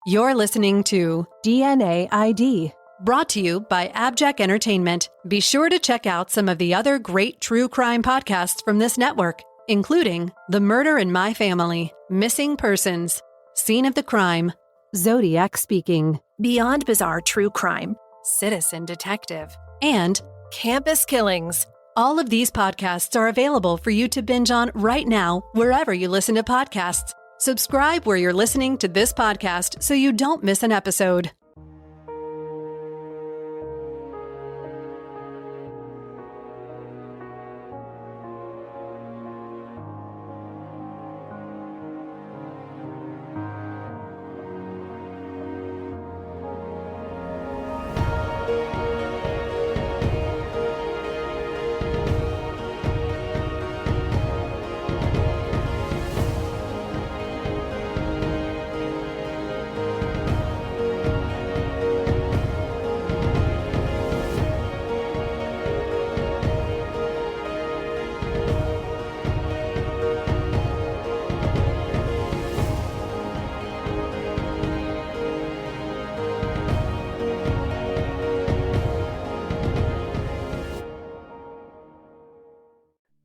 You're listening to DNA ID, brought to you by AbJack Entertainment. Be sure to check out some of the other great true crime podcasts from this network, including The Murder in My Family, Missing Persons, Scene of the Crime, Zodiac Speaking, Beyond Bizarre True Crime, Citizen Detective, and Campus Killings. All of these podcasts are available for you to binge on right now, wherever you listen to podcasts. Subscribe where you're listening to this podcast so you don't miss an episode.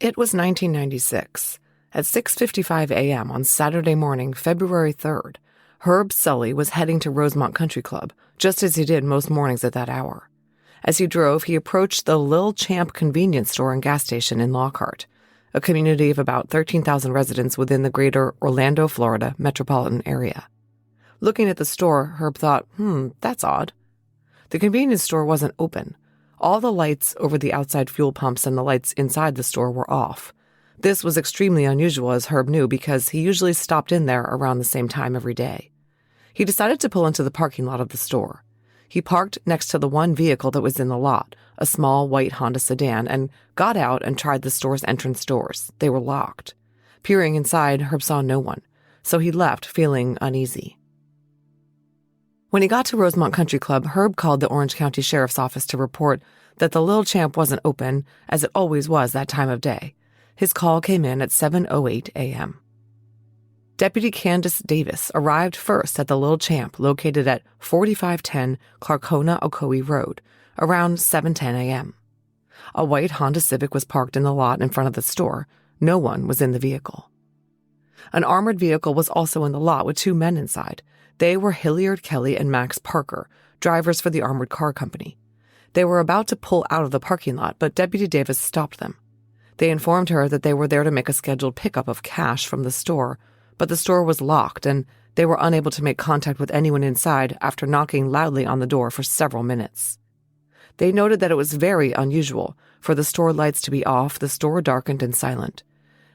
It was 1996. At 6:55 a.m. on Saturday morning, February 3rd, Herb Sully was heading to Rosemont Country Club, just as he did most mornings at that hour. As he drove, he approached the Lil Champ convenience store and gas station in Lockhart, a community of about 13,000 residents within the greater Orlando, Florida metropolitan area. Looking at the store, Herb thought, that's odd. The convenience store wasn't open. All the lights over the outside fuel pumps and the lights inside the store were off. This was extremely unusual, as Herb knew, because he usually stopped in there around the same time every day. He decided to pull into the parking lot of the store. He parked next to the one vehicle that was in the lot, a small white Honda sedan, and got out and tried the store's entrance doors. They were locked. Peering inside, Herb saw no one, so he left, feeling uneasy. When he got to Rosemont Country Club, Herb called the Orange County Sheriff's Office to report that the Lil Champ wasn't open, as it always was that time of day. His call came in at 7:08 a.m. Deputy Candace Davis arrived first at the Lil Champ, located at 4510 Clarcona Ocoee Road, around 7:10 a.m. A white Honda Civic was parked in the lot in front of the store. No one was in the vehicle. An armored vehicle was also in the lot with two men inside. They were Hilliard Kelly and Max Parker, drivers for the armored car company. They were about to pull out of the parking lot, but Deputy Davis stopped them. They informed her that they were there to make a scheduled pickup of cash from the store, but the store was locked and they were unable to make contact with anyone inside after knocking loudly on the door for several minutes. They noted that it was very unusual for the store lights to be off, the store darkened and silent.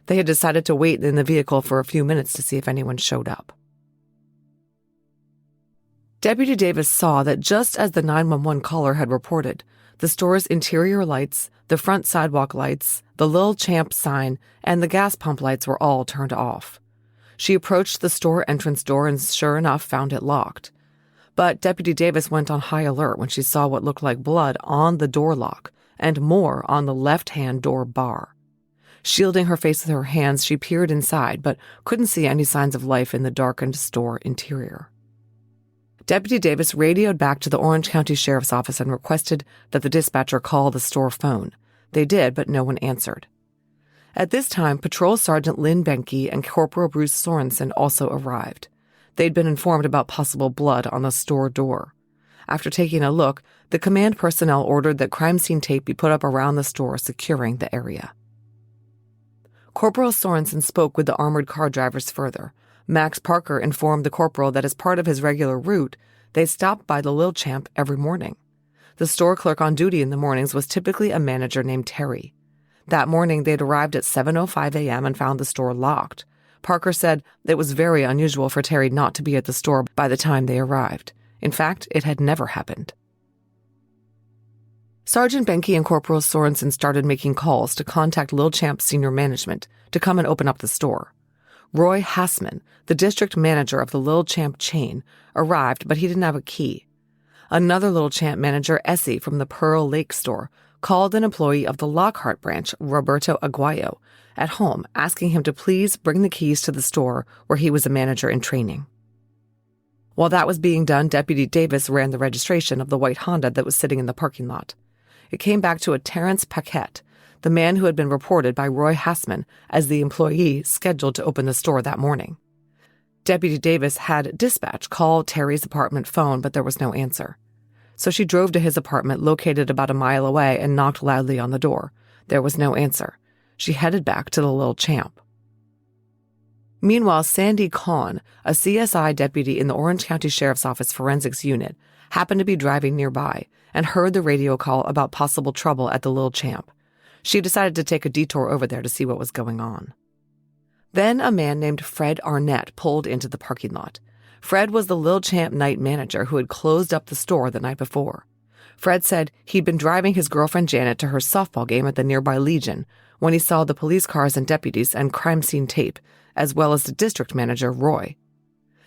They had decided to wait in the vehicle for a few minutes to see if anyone showed up. Deputy Davis saw that just as the 911 caller had reported, the store's interior lights, the front sidewalk lights, the Lil Champ sign, and the gas pump lights were all turned off. She approached the store entrance door and sure enough found it locked. But Deputy Davis went on high alert when she saw what looked like blood on the door lock and more on the left-hand door bar. Shielding her face with her hands, she peered inside but couldn't see any signs of life in the darkened store interior. Deputy Davis radioed back to the Orange County Sheriff's Office and requested that the dispatcher call the store phone. They did, but no one answered. At this time, Patrol Sergeant Lynn Benke and Corporal Bruce Sorensen also arrived. They'd been informed about possible blood on the store door. After taking a look, the command personnel ordered that crime scene tape be put up around the store, securing the area. Corporal Sorensen spoke with the armored car drivers further. Max Parker informed the corporal that as part of his regular route, they stopped by the Lil Champ every morning. The store clerk on duty in the mornings was typically a manager named Terry. That morning, they'd arrived at 7:05 a.m. and found the store locked. Parker said it was very unusual for Terry not to be at the store by the time they arrived. In fact, it had never happened. Sergeant Benke and Corporal Sorensen started making calls to contact Lil Champ's senior management to come and open up the store. Roy Hassman, the district manager of the Lil Champ chain, arrived, but he didn't have a key. Another Lil Champ manager, Essie, from the Pearl Lake store, called an employee of the Lockhart branch, Roberto Aguayo, at home, asking him to please bring the keys to the store where he was a manager in training. While that was being done, Deputy Davis ran the registration of the white Honda that was sitting in the parking lot. It came back to a Terrence Paquette, the man who had been reported by Roy Hassman as the employee scheduled to open the store that morning. Deputy Davis had dispatch call Terry's apartment phone, but there was no answer. So she drove to his apartment located about a mile away and knocked loudly on the door. There was no answer. She headed back to the Lil Champ. Meanwhile, Sandy Kahn, a CSI deputy in the Orange County Sheriff's Office Forensics Unit, happened to be driving nearby and heard the radio call about possible trouble at the Lil Champ. She decided to take a detour over there to see what was going on. Then a man named Fred Arnett pulled into the parking lot. Fred was the Lil Champ night manager who had closed up the store the night before. Fred said he'd been driving his girlfriend Janet to her softball game at the nearby Legion when he saw the police cars and deputies and crime scene tape, as well as the district manager, Roy.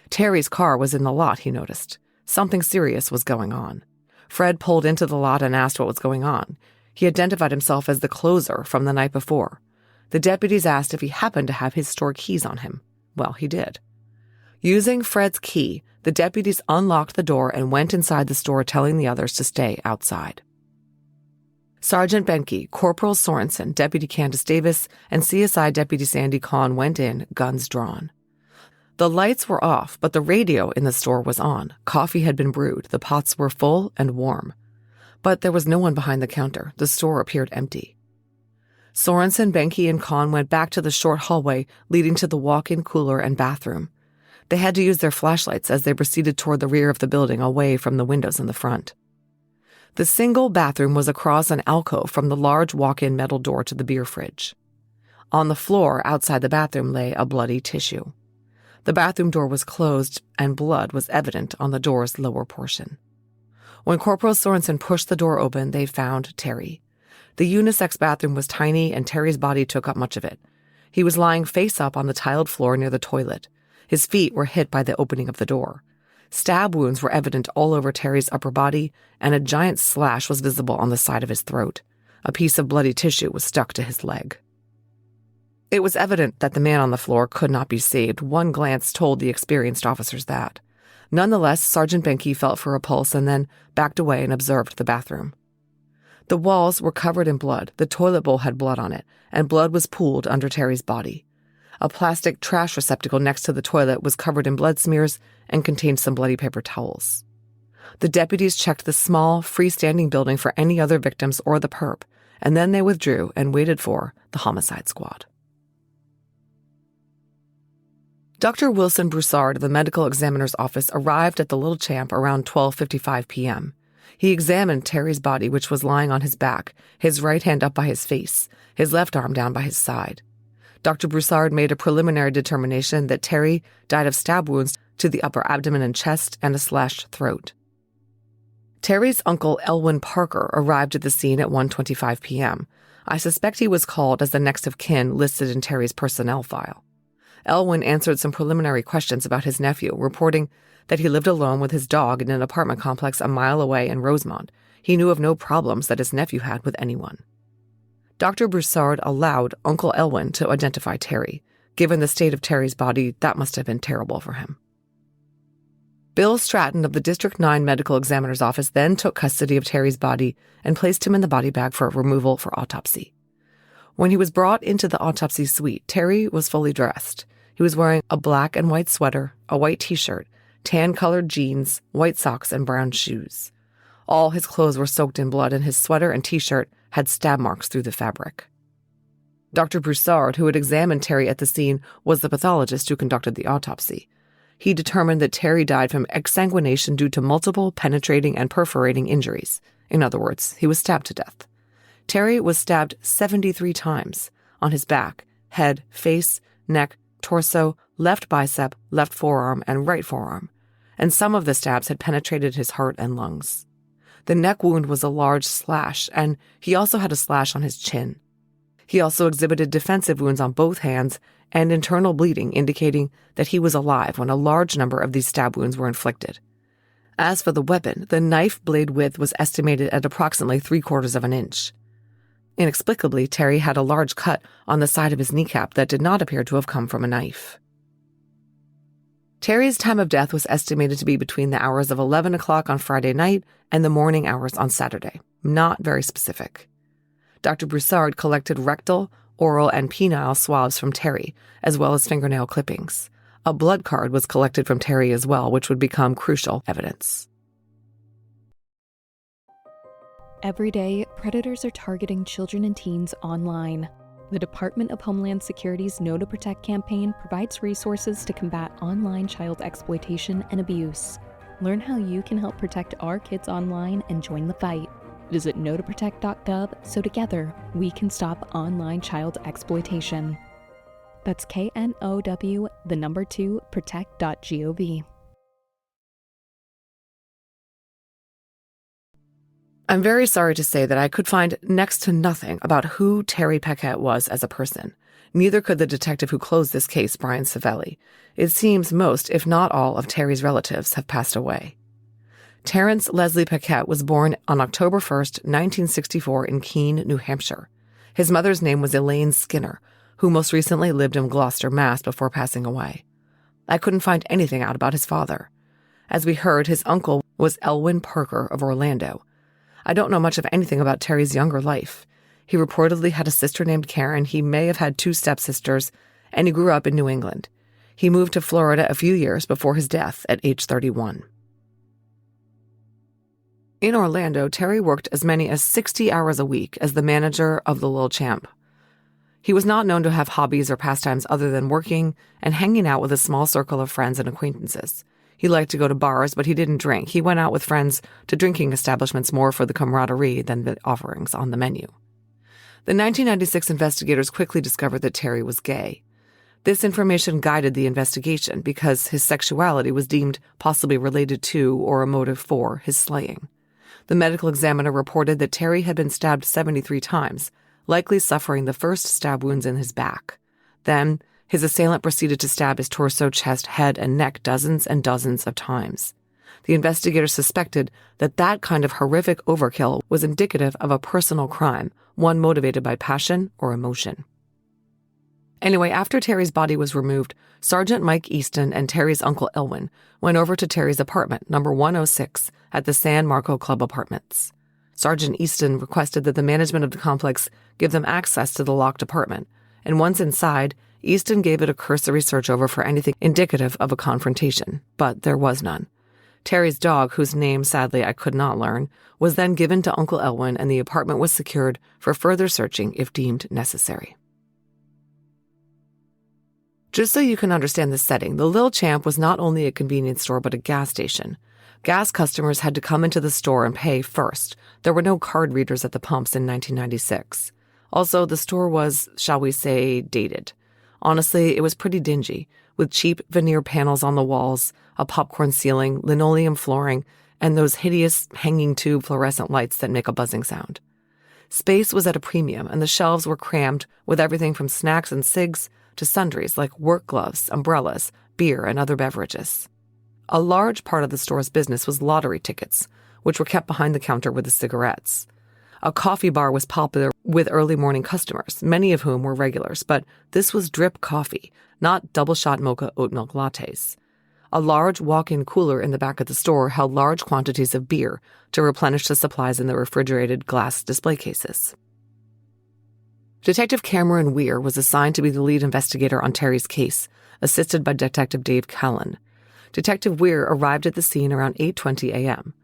Terry's car was in the lot, he noticed. Something serious was going on. Fred pulled into the lot and asked what was going on. He identified himself as the closer from the night before. The deputies asked if he happened to have his store keys on him. Well, he did. Using Fred's key, the deputies unlocked the door and went inside the store, telling the others to stay outside. Sergeant Benke, Corporal Sorensen, Deputy Candace Davis, and CSI Deputy Sandy Kahn went in, guns drawn. The lights were off, but the radio in the store was on. Coffee had been brewed. The pots were full and warm. But there was no one behind the counter. The store appeared empty. Sorensen, Benke, and Kahn went back to the short hallway leading to the walk-in cooler and bathroom. They had to use their flashlights as they proceeded toward the rear of the building, away from the windows in the front. The single bathroom was across an alcove from the large walk-in metal door to the beer fridge. On the floor outside the bathroom lay a bloody tissue. The bathroom door was closed, and blood was evident on the door's lower portion. When Corporal Sorensen pushed the door open, they found Terry. The unisex bathroom was tiny, and Terry's body took up much of it. He was lying face up on the tiled floor near the toilet. His feet were hit by the opening of the door. Stab wounds were evident all over Terry's upper body, and a giant slash was visible on the side of his throat. A piece of bloody tissue was stuck to his leg. It was evident that the man on the floor could not be saved. One glance told the experienced officers that. Nonetheless, Sergeant Benke felt for a pulse and then backed away and observed the bathroom. The walls were covered in blood. The toilet bowl had blood on it, and blood was pooled under Terry's body. A plastic trash receptacle next to the toilet was covered in blood smears and contained some bloody paper towels. The deputies checked the small, freestanding building for any other victims or the perp, and then they withdrew and waited for the homicide squad. Dr. Wilson Broussard of the medical examiner's office arrived at the Lil Champ around 12:55 p.m. He examined Terry's body, which was lying on his back, his right hand up by his face, his left arm down by his side. Dr. Broussard made a preliminary determination that Terry died of stab wounds to the upper abdomen and chest and a slashed throat. Terry's uncle, Elwin Parker, arrived at the scene at 1:25 p.m. I suspect he was called as the next of kin listed in Terry's personnel file. Elwin answered some preliminary questions about his nephew, reporting that he lived alone with his dog in an apartment complex a mile away in Rosemont. He knew of no problems that his nephew had with anyone. Dr. Broussard allowed Uncle Elwin to identify Terry. Given the state of Terry's body, that must have been terrible for him. Bill Stratton of the District 9 Medical Examiner's Office then took custody of Terry's body and placed him in the body bag for removal for autopsy. When he was brought into the autopsy suite, Terry was fully dressed. He was wearing a black and white sweater, a white t-shirt, tan-colored jeans, white socks, and brown shoes. All his clothes were soaked in blood, and his sweater and t-shirt had stab marks through the fabric. Dr. Broussard, who had examined Terry at the scene, was the pathologist who conducted the autopsy. He determined that Terry died from exsanguination due to multiple penetrating and perforating injuries. In other words, he was stabbed to death. Terry was stabbed 73 times on his back, head, face, neck, torso, left bicep, left forearm, and right forearm, and some of the stabs had penetrated his heart and lungs. The neck wound was a large slash, and he also had a slash on his chin. He also exhibited defensive wounds on both hands and internal bleeding, indicating that he was alive when a large number of these stab wounds were inflicted. As for the weapon, the knife blade width was estimated at approximately 3/4 of an inch. Inexplicably, Terry had a large cut on the side of his kneecap that did not appear to have come from a knife. Terry's time of death was estimated to be between the hours of 11 o'clock on Friday night and the morning hours on Saturday. Not very specific. Dr. Broussard collected rectal, oral, and penile swabs from Terry, as well as fingernail clippings. A blood card was collected from Terry as well, which would become crucial evidence. Every day, predators are targeting children and teens online. The Department of Homeland Security's Know to Protect campaign provides resources to combat online child exploitation and abuse. Learn how you can help protect our kids online and join the fight. Visit knowtoprotect.gov so together we can stop online child exploitation. That's KNOW, 2, protect.gov. I'm very sorry to say that I could find next to nothing about who Terry Paquette was as a person. Neither could the detective who closed this case, Brian Savelli. It seems most, if not all, of Terry's relatives have passed away. Terrence Leslie Paquette was born on October 1st, 1964 in Keene, New Hampshire. His mother's name was Elaine Skinner, who most recently lived in Gloucester, Mass. Before passing away. I couldn't find anything out about his father. As we heard, his uncle was Elwyn Parker of Orlando. I don't know much of anything about Terry's younger life. He reportedly had a sister named Karen. He may have had 2 stepsisters, and he grew up in New England. He moved to Florida a few years before his death at age 31. In Orlando, Terry worked as many as 60 hours a week as the manager of the Lil Champ. He was not known to have hobbies or pastimes other than working and hanging out with a small circle of friends and acquaintances. He liked to go to bars, but he didn't drink. He went out with friends to drinking establishments more for the camaraderie than the offerings on the menu. The 1996 investigators quickly discovered that Terry was gay. This information guided the investigation because his sexuality was deemed possibly related to or a motive for his slaying. The medical examiner reported that Terry had been stabbed 73 times, likely suffering the first stab wounds in his back. Then, his assailant proceeded to stab his torso, chest, head, and neck dozens and dozens of times. The investigators suspected that that kind of horrific overkill was indicative of a personal crime, one motivated by passion or emotion. Anyway, after Terry's body was removed, Sergeant Mike Easton and Terry's uncle Elwyn went over to Terry's apartment, number 106, at the San Marco Club Apartments. Sergeant Easton requested that the management of the complex give them access to the locked apartment, and once inside, Easton gave it a cursory search over for anything indicative of a confrontation, but there was none. Terry's dog, whose name, sadly, I could not learn, was then given to Uncle Elwyn, and the apartment was secured for further searching if deemed necessary. Just so you can understand the setting, the Lil Champ was not only a convenience store but a gas station. Gas customers had to come into the store and pay first. There were no card readers at the pumps in 1996. Also, the store was, shall we say, dated. Honestly, it was pretty dingy, with cheap veneer panels on the walls, a popcorn ceiling, linoleum flooring, and those hideous hanging tube fluorescent lights that make a buzzing sound. Space was at a premium, and the shelves were crammed with everything from snacks and cigs to sundries like work gloves, umbrellas, beer, and other beverages. A large part of the store's business was lottery tickets, which were kept behind the counter with the cigarettes. A coffee bar was popular with early morning customers, many of whom were regulars, but this was drip coffee, not double-shot mocha oat milk lattes. A large walk-in cooler in the back of the store held large quantities of beer to replenish the supplies in the refrigerated glass display cases. Detective Cameron Weir was assigned to be the lead investigator on Terry's case, assisted by Detective Dave Callan. Detective Weir arrived at the scene around 8:20 a.m.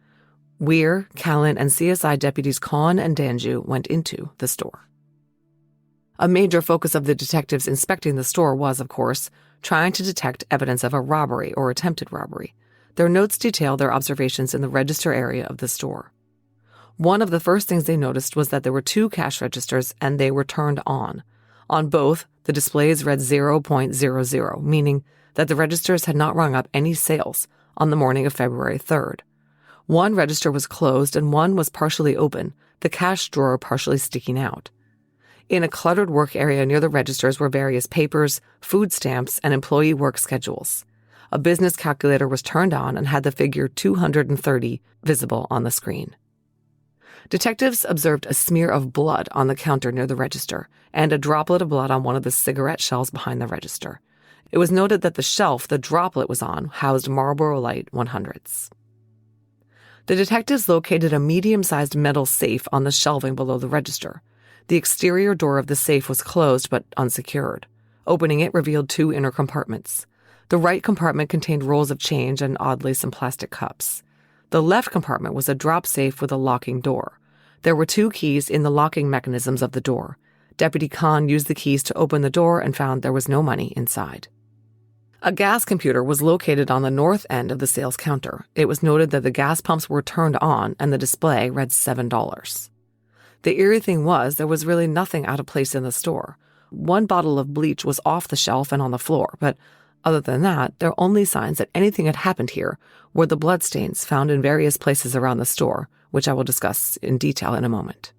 Weir, Callan, and CSI deputies Kahn and Danju went into the store. A major focus of the detectives inspecting the store was, of course, trying to detect evidence of a robbery or attempted robbery. Their notes detail their observations in the register area of the store. One of the first things they noticed was that there were 2 cash registers and they were turned on. On both, the displays read 0.00, meaning that the registers had not rung up any sales on the morning of February 3rd. One register was closed and one was partially open, the cash drawer partially sticking out. In a cluttered work area near the registers were various papers, food stamps, and employee work schedules. A business calculator was turned on and had the figure 230 visible on the screen. Detectives observed a smear of blood on the counter near the register and a droplet of blood on one of the cigarette shells behind the register. It was noted that the shelf the droplet was on housed Marlboro Light 100s. The detectives located a medium-sized metal safe on the shelving below the register. The exterior door of the safe was closed but unsecured. Opening it revealed 2 inner compartments. The right compartment contained rolls of change and oddly some plastic cups. The left compartment was a drop safe with a locking door. There were 2 keys in the locking mechanisms of the door. Deputy Khan used the keys to open the door and found there was no money inside. A gas computer was located on the north end of the sales counter. It was noted that the gas pumps were turned on and the display read $7. The eerie thing was there was really nothing out of place in the store. 1 bottle of bleach was off the shelf and on the floor, but other than that, their only signs that anything had happened here were the bloodstains found in various places around the store, which I will discuss in detail in a moment.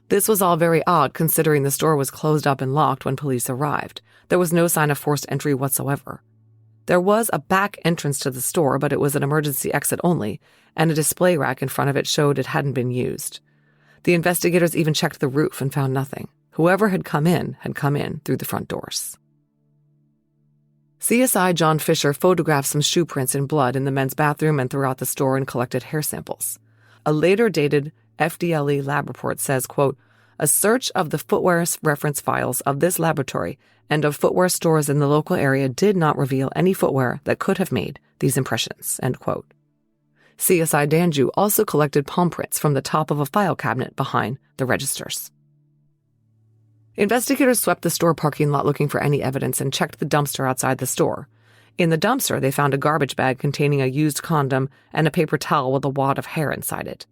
This was all very odd considering the store was closed up and locked when police arrived. There was no sign of forced entry whatsoever. There was a back entrance to the store, but it was an emergency exit only, and a display rack in front of it showed it hadn't been used. The investigators even checked the roof and found nothing. Whoever had come in through the front doors. CSI John Fisher photographed some shoe prints in blood in the men's bathroom and throughout the store and collected hair samples. A later dated FDLE lab report says, quote, "A search of the footwear reference files of this laboratory and of footwear stores in the local area did not reveal any footwear that could have made these impressions," end quote. CSI Danju also collected palm prints from the top of a file cabinet behind the registers. Investigators swept the store parking lot looking for any evidence and checked the dumpster outside the store. In the dumpster, they found a garbage bag containing a used condom and a paper towel with a wad of hair inside it.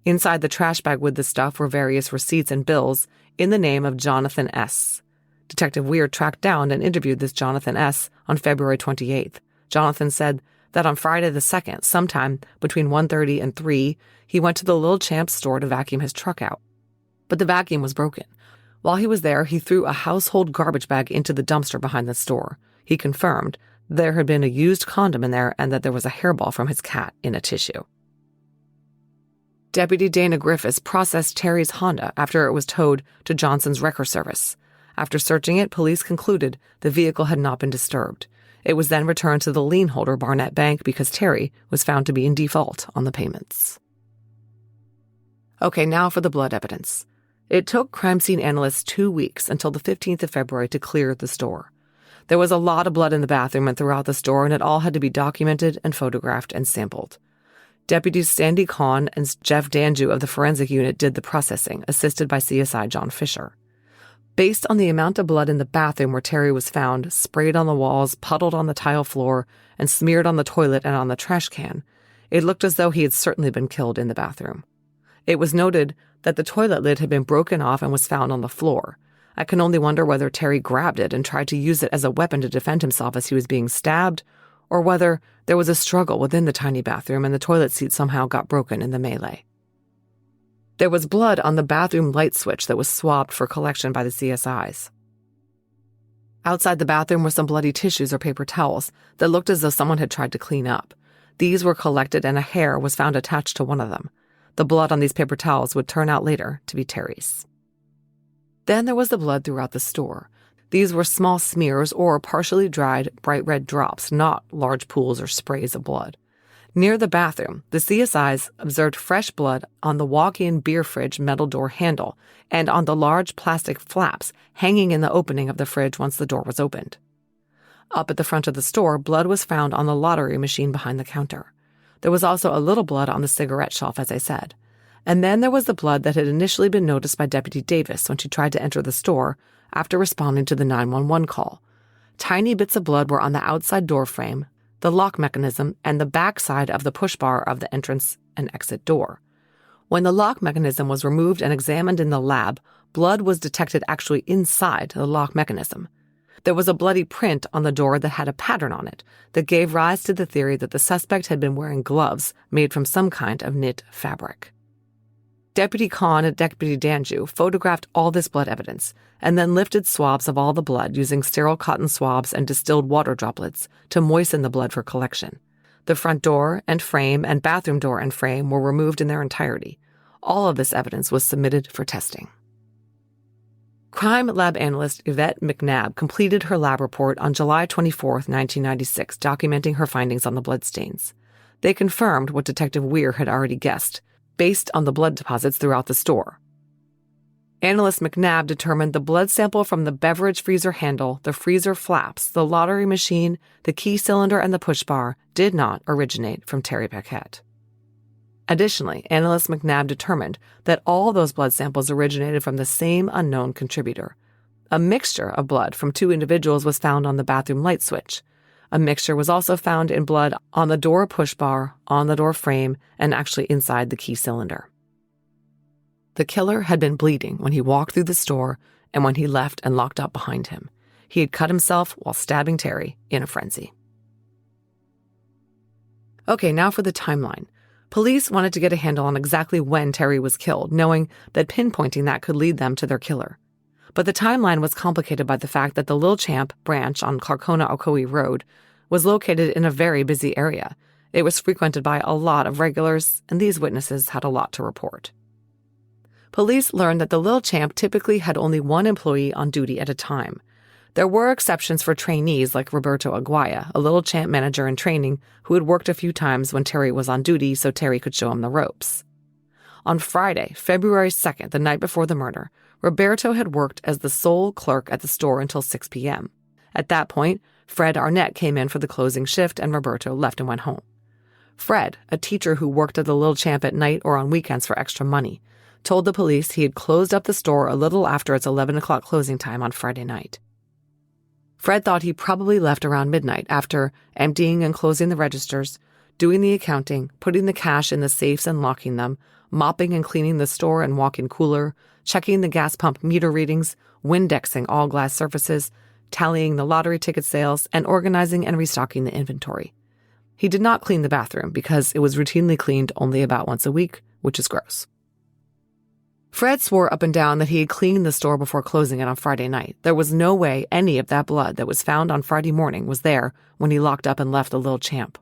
Inside the trash bag with the stuff were various receipts and bills in the name of Jonathan S. Detective Weir tracked down and interviewed this Jonathan S. on February 28th. Jonathan said that on Friday the 2nd, sometime between 1:30 and 3, he went to the Lil Champ store to vacuum his truck out. But the vacuum was broken. While he was there, he threw a household garbage bag into the dumpster behind the store. He confirmed there had been a used condom in there and that there was a hairball from his cat in a tissue. Deputy Dana Griffiths processed Terry's Honda after it was towed to Johnson's wrecker service. After searching it, police concluded the vehicle had not been disturbed. It was then returned to the lien holder Barnett Bank because Terry was found to be in default on the payments. Okay, now for the blood evidence. It took crime scene analysts 2 weeks until the 15th of February to clear the store. There was a lot of blood in the bathroom and throughout the store, and it all had to be documented and photographed and sampled. Deputies Sandy Kahn and Jeff Danju of the forensic unit did the processing, assisted by CSI John Fisher. Based on the amount of blood in the bathroom where Terry was found, sprayed on the walls, puddled on the tile floor, and smeared on the toilet and on the trash can, it looked as though he had certainly been killed in the bathroom. It was noted that the toilet lid had been broken off and was found on the floor. I can only wonder whether Terry grabbed it and tried to use it as a weapon to defend himself as he was being stabbed, or whether there was a struggle within the tiny bathroom and the toilet seat somehow got broken in the melee. There was blood on the bathroom light switch that was swabbed for collection by the CSIs. Outside the bathroom were some bloody tissues or paper towels that looked as though someone had tried to clean up. These were collected and a hair was found attached to one of them. The blood on these paper towels would turn out later to be Terry's. Then there was the blood throughout the store. These were small smears or partially dried bright red drops, not large pools or sprays of blood. Near the bathroom, the CSIs observed fresh blood on the walk-in beer fridge metal door handle and on the large plastic flaps hanging in the opening of the fridge once the door was opened. Up at the front of the store, blood was found on the lottery machine behind the counter. There was also a little blood on the cigarette shelf, as I said. And then there was the blood that had initially been noticed by Deputy Davis when she tried to enter the store after responding to the 911 call. Tiny bits of blood were on the outside door frame, the lock mechanism, and the back side of the push bar of the entrance and exit door. When the lock mechanism was removed and examined in the lab, blood was detected actually inside the lock mechanism. There was a bloody print on the door that had a pattern on it that gave rise to the theory that the suspect had been wearing gloves made from some kind of knit fabric. Deputy Kahn and Deputy Danju photographed all this blood evidence and then lifted swabs of all the blood using sterile cotton swabs and distilled water droplets to moisten the blood for collection. The front door and frame and bathroom door and frame were removed in their entirety. All of this evidence was submitted for testing. Crime lab analyst Yvette McNabb completed her lab report on July 24, 1996, documenting her findings on the bloodstains. They confirmed what Detective Weir had already guessed, based on the blood deposits throughout the store. Analyst McNabb determined the blood sample from the beverage freezer handle, the freezer flaps, the lottery machine, the key cylinder, and the push bar did not originate from Terry Paquette. Additionally, analyst McNabb determined that all those blood samples originated from the same unknown contributor. A mixture of blood from two individuals was found on the bathroom light switch. A mixture was also found in blood on the door push bar, on the door frame, and actually inside the key cylinder. The killer had been bleeding when he walked through the store and when he left and locked up behind him. He had cut himself while stabbing Terry in a frenzy. Okay, now for the timeline. Police wanted to get a handle on exactly when Terry was killed, knowing that pinpointing that could lead them to their killer. But the timeline was complicated by the fact that the Lil Champ branch on Clarcona Ocoee Road was located in a very busy area. It was frequented by a lot of regulars, and these witnesses had a lot to report. Police learned that the Lil Champ typically had only one employee on duty at a time. There were exceptions for trainees like Roberto Aguaya, a Lil Champ manager in training who had worked a few times when Terry was on duty so Terry could show him the ropes. On Friday, February 2nd, the night before the murder, Roberto had worked as the sole clerk at the store until 6 p.m. At that point, Fred Arnett came in for the closing shift and Roberto left and went home. Fred, a teacher who worked at the Lil Champ at night or on weekends for extra money, told the police he had closed up the store a little after its 11 o'clock closing time on Friday night. Fred thought he probably left around midnight after emptying and closing the registers, doing the accounting, putting the cash in the safes and locking them, mopping and cleaning the store and walk-in cooler, checking the gas pump meter readings, Windexing all glass surfaces, tallying the lottery ticket sales, and organizing and restocking the inventory. He did not clean the bathroom because it was routinely cleaned only about once a week, which is gross. Fred swore up and down that he had cleaned the store before closing it on Friday night. There was no way any of that blood that was found on Friday morning was there when he locked up and left the Lil Champ.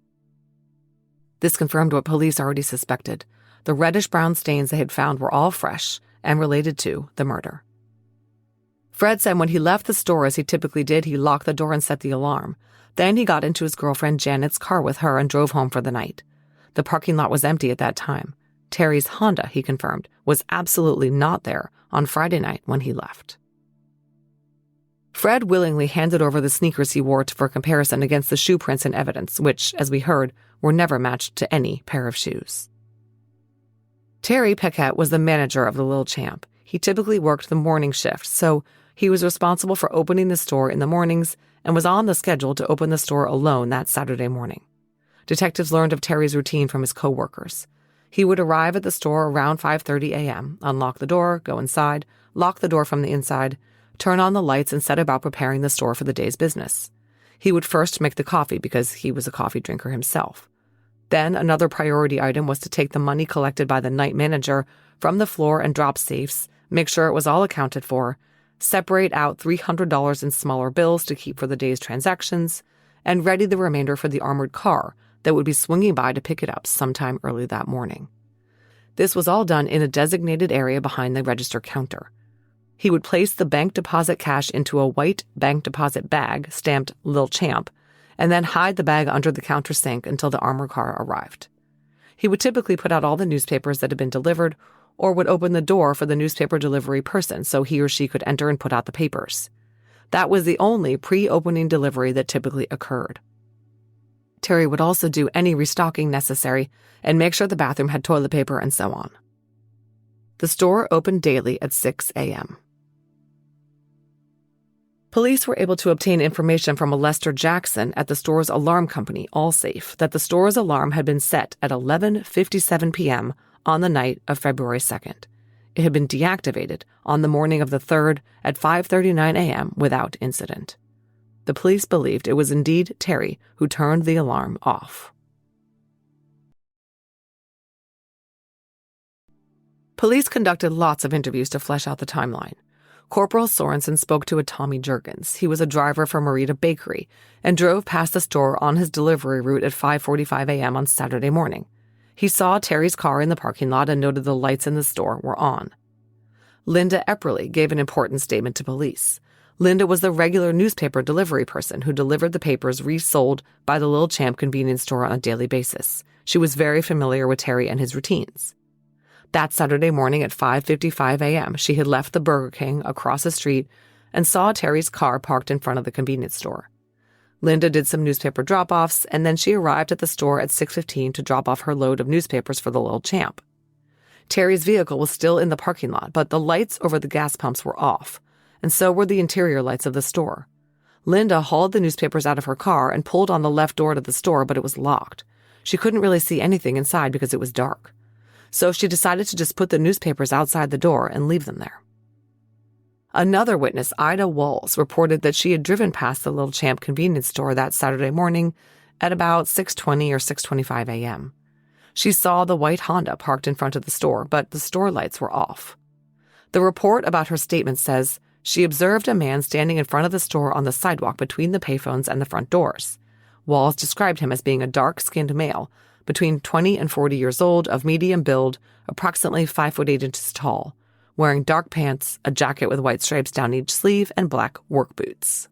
This confirmed what police already suspected. The reddish-brown stains they had found were all fresh and related to the murder. Fred said when he left the store, as he typically did, he locked the door and set the alarm. Then he got into his girlfriend Janet's car with her and drove home for the night. The parking lot was empty at that time. Terry's Honda, he confirmed, was absolutely not there on Friday night when he left. Fred willingly handed over the sneakers he wore for comparison against the shoe prints and evidence, which, as we heard, were never matched to any pair of shoes. Terry Paquette was the manager of the Lil Champ. He typically worked the morning shift, so he was responsible for opening the store in the mornings and was on the schedule to open the store alone that Saturday morning. Detectives learned of Terry's routine from his coworkers. He would arrive at the store around 5:30 a.m., unlock the door, go inside, lock the door from the inside, turn on the lights, and set about preparing the store for the day's business. He would first make the coffee because he was a coffee drinker himself. Then another priority item was to take the money collected by the night manager from the floor and drop safes, make sure it was all accounted for, separate out $300 in smaller bills to keep for the day's transactions, and ready the remainder for the armored car that would be swinging by to pick it up sometime early that morning. This was all done in a designated area behind the register counter. He would place the bank deposit cash into a white bank deposit bag stamped Lil Champ, and then hide the bag under the counter sink until the armored car arrived. He would typically put out all the newspapers that had been delivered, or would open the door for the newspaper delivery person so he or she could enter and put out the papers. That was the only pre-opening delivery that typically occurred. Terry would also do any restocking necessary and make sure the bathroom had toilet paper and so on. The store opened daily at 6 a.m. Police were able to obtain information from a Lester Jackson at the store's alarm company, Allsafe, that the store's alarm had been set at 11:57 p.m. on the night of February 2nd. It had been deactivated on the morning of the 3rd at 5:39 a.m. without incident. The police believed it was indeed Terry who turned the alarm off. Police conducted lots of interviews to flesh out the timeline. Corporal Sorensen spoke to a Tommy Juergens. He was a driver for Marita Bakery and drove past the store on his delivery route at 5:45 a.m. on Saturday morning. He saw Terry's car in the parking lot and noted the lights in the store were on. Linda Epperly gave an important statement to police. Linda was the regular newspaper delivery person who delivered the papers resold by the Lil Champ convenience store on a daily basis. She was very familiar with Terry and his routines. That Saturday morning at 5:55 a.m., she had left the Burger King across the street and saw Terry's car parked in front of the convenience store. Linda did some newspaper drop-offs, and then she arrived at the store at 6:15 to drop off her load of newspapers for the Lil Champ. Terry's vehicle was still in the parking lot, but the lights over the gas pumps were off, and so were the interior lights of the store. Linda hauled the newspapers out of her car and pulled on the left door to the store, but it was locked. She couldn't really see anything inside because it was dark. So she decided to just put the newspapers outside the door and leave them there. Another witness, Ida Walls, reported that she had driven past the Lil Champ convenience store that Saturday morning at about 6:20 or 6:25 a.m. She saw the white Honda parked in front of the store, but the store lights were off. The report about her statement says she observed a man standing in front of the store on the sidewalk between the payphones and the front doors. Walls described him as being a dark-skinned male, between 20 and 40 years old, of medium build, approximately 5'8" tall, wearing dark pants, a jacket with white stripes down each sleeve, and black work boots.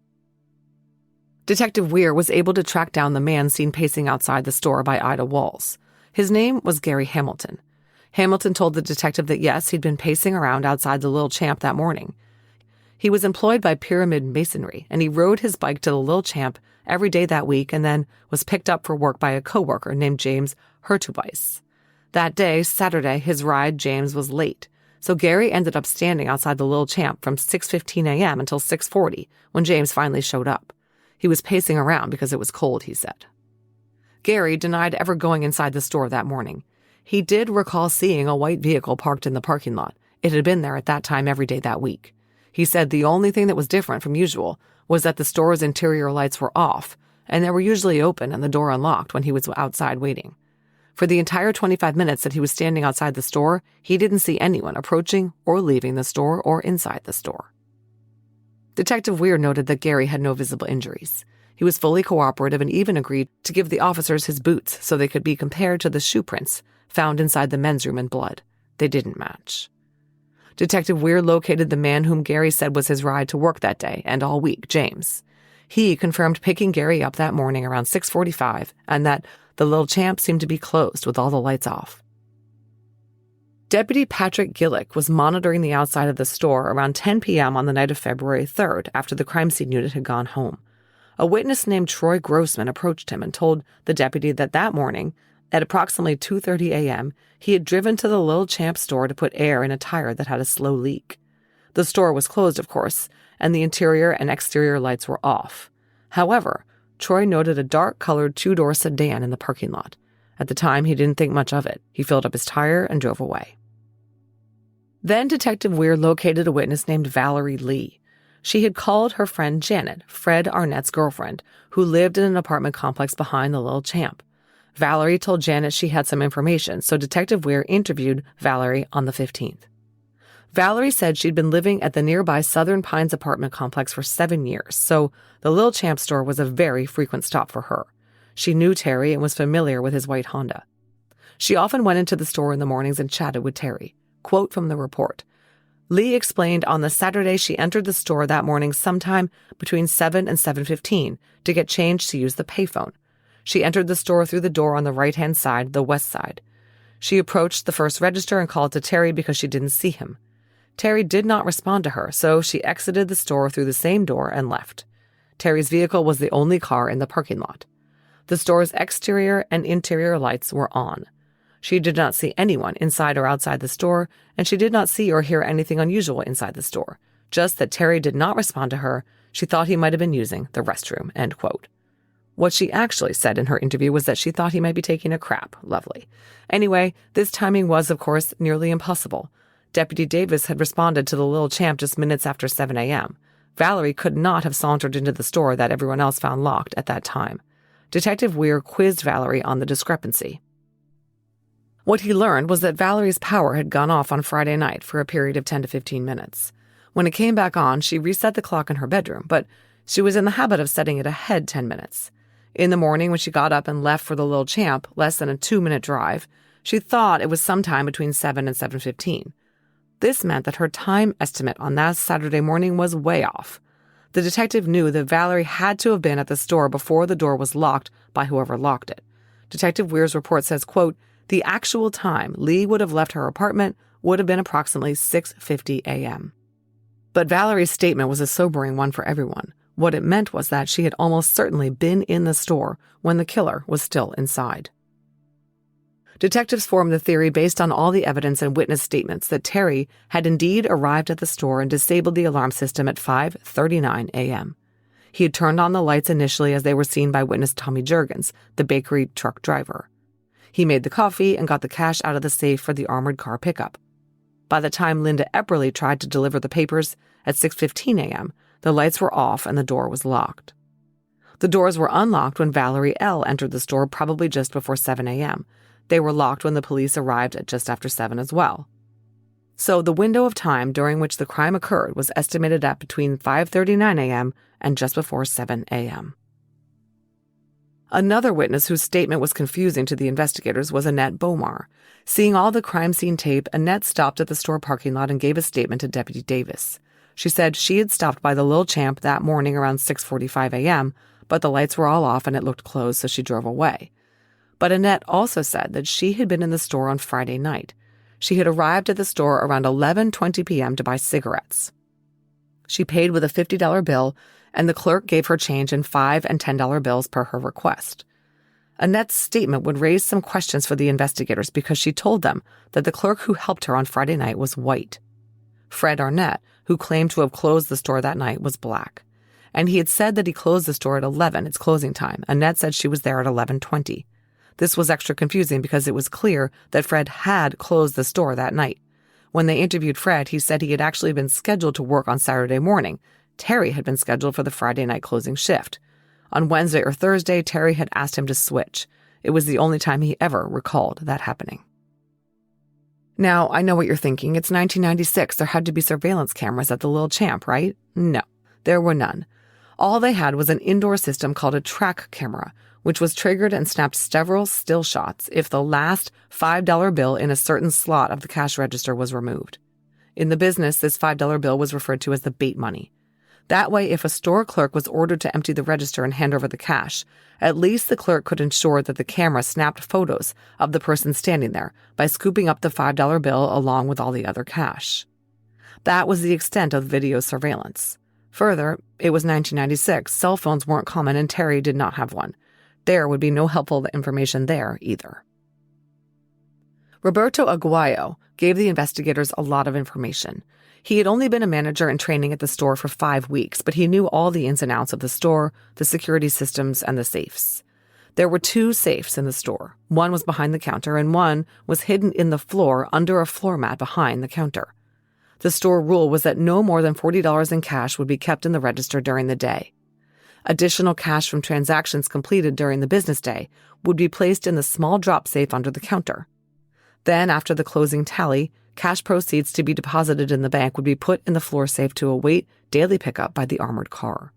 Detective Weir was able to track down the man seen pacing outside the store by Ida Walls. His name was Gary Hamilton. Hamilton told the detective that yes, he'd been pacing around outside the Lil Champ that morning. He was employed by Pyramid Masonry, and he rode his bike to the Lil Champ every day that week and then was picked up for work by a coworker named James Hurtubise. That day, Saturday, his ride, James, was late, so Gary ended up standing outside the Lil Champ from 6:15 a.m. until 6:40 when James finally showed up. He was pacing around because it was cold, he said. Gary denied ever going inside the store that morning. He did recall seeing a white vehicle parked in the parking lot. It had been there at that time every day that week. He said the only thing that was different from usual was that the store's interior lights were off, and they were usually open and the door unlocked when he was outside waiting. For the entire 25 minutes that he was standing outside the store, he didn't see anyone approaching or leaving the store or inside the store. Detective Weir noted that Gary had no visible injuries. He was fully cooperative and even agreed to give the officers his boots so they could be compared to the shoe prints found inside the men's room in blood. They didn't match. Detective Weir located the man whom Gary said was his ride to work that day and all week, James. He confirmed picking Gary up that morning around 6:45 and that the Lil Champ seemed to be closed with all the lights off. Deputy Patrick Gillick was monitoring the outside of the store around 10 p.m. on the night of February 3rd after the crime scene unit had gone home. A witness named Troy Grossman approached him and told the deputy that morning, at approximately 2:30 a.m., he had driven to the Lil Champ store to put air in a tire that had a slow leak. The store was closed, of course, and the interior and exterior lights were off. However, Troy noted a dark-colored two-door sedan in the parking lot. At the time, he didn't think much of it. He filled up his tire and drove away. Then Detective Weir located a witness named Valerie Lee. She had called her friend Janet, Fred Arnett's girlfriend, who lived in an apartment complex behind the Lil Champ. Valerie told Janet she had some information, so Detective Weir interviewed Valerie on the 15th. Valerie said she'd been living at the nearby Southern Pines apartment complex for 7 years, so the Lil Champ store was a very frequent stop for her. She knew Terry and was familiar with his white Honda. She often went into the store in the mornings and chatted with Terry. Quote from the report. Lee explained on the Saturday she entered the store that morning sometime between 7 and 7:15 to get change to use the payphone. She entered the store through the door on the right-hand side, the west side. She approached the first register and called to Terry because she didn't see him. Terry did not respond to her, so she exited the store through the same door and left. Terry's vehicle was the only car in the parking lot. The store's exterior and interior lights were on. She did not see anyone inside or outside the store, and she did not see or hear anything unusual inside the store. Just that Terry did not respond to her. She thought he might have been using the restroom, end quote. What she actually said in her interview was that she thought he might be taking a crap. Lovely. Anyway, this timing was, of course, nearly impossible. Deputy Davis had responded to the Lil Champ just minutes after 7 a.m. Valerie could not have sauntered into the store that everyone else found locked at that time. Detective Weir quizzed Valerie on the discrepancy. What he learned was that Valerie's power had gone off on Friday night for a period of 10 to 15 minutes. When it came back on, she reset the clock in her bedroom, but she was in the habit of setting it ahead 10 minutes. In the morning, when she got up and left for the Lil Champ, less than a 2-minute drive, she thought it was sometime between 7 and 7:15. This meant that her time estimate on that Saturday morning was way off. The detective knew that Valerie had to have been at the store before the door was locked by whoever locked it. Detective Weir's report says, quote, the actual time Lee would have left her apartment would have been approximately 6:50 a.m. But Valerie's statement was a sobering one for everyone. What it meant was that she had almost certainly been in the store when the killer was still inside. Detectives formed the theory based on all the evidence and witness statements that Terry had indeed arrived at the store and disabled the alarm system at 5:39 a.m. He had turned on the lights initially as they were seen by witness Tommy Juergens, the bakery truck driver. He made the coffee and got the cash out of the safe for the armored car pickup. By the time Linda Epperly tried to deliver the papers at 6:15 a.m., the lights were off and the door was locked. The doors were unlocked when Valerie L. entered the store probably just before 7 a.m. They were locked when the police arrived at just after 7 as well. So the window of time during which the crime occurred was estimated at between 5:39 a.m. and just before 7 a.m. Another witness whose statement was confusing to the investigators was Annette Bomar. Seeing all the crime scene tape, Annette stopped at the store parking lot and gave a statement to Deputy Davis. She said she had stopped by the Lil Champ that morning around 6:45 a.m., but the lights were all off and it looked closed, so she drove away. But Annette also said that she had been in the store on Friday night. She had arrived at the store around 11:20 p.m. to buy cigarettes. She paid with a $50 bill, and the clerk gave her change in $5 and $10 bills per her request. Annette's statement would raise some questions for the investigators because she told them that the clerk who helped her on Friday night was white. Fred Arnett, who claimed to have closed the store that night, was black. And he had said that he closed the store at 11, its closing time. Annette said she was there at 11:20. This was extra confusing because it was clear that Fred had closed the store that night. When they interviewed Fred, he said he had actually been scheduled to work on Saturday morning. Terry had been scheduled for the Friday night closing shift. On Wednesday or Thursday, Terry had asked him to switch. It was the only time he ever recalled that happening. Now, I know what you're thinking. It's 1996. There had to be surveillance cameras at the Lil Champ, right? No, there were none. All they had was an indoor system called a track camera, which was triggered and snapped several still shots if the last $5 bill in a certain slot of the cash register was removed. In the business, this $5 bill was referred to as the bait money. That way, if a store clerk was ordered to empty the register and hand over the cash, at least the clerk could ensure that the camera snapped photos of the person standing there by scooping up the $5 bill along with all the other cash. That was the extent of video surveillance. Further, it was 1996. Cell phones weren't common and Terry did not have one. There would be no helpful information there either. Roberto Aguayo gave the investigators a lot of information. He had only been a manager in training at the store for 5 weeks, but he knew all the ins and outs of the store, the security systems, and the safes. There were 2 safes in the store. One was behind the counter, and one was hidden in the floor under a floor mat behind the counter. The store rule was that no more than $40 in cash would be kept in the register during the day. Additional cash from transactions completed during the business day would be placed in the small drop safe under the counter. Then, after the closing tally, cash proceeds to be deposited in the bank would be put in the floor safe to await daily pickup by the armored car.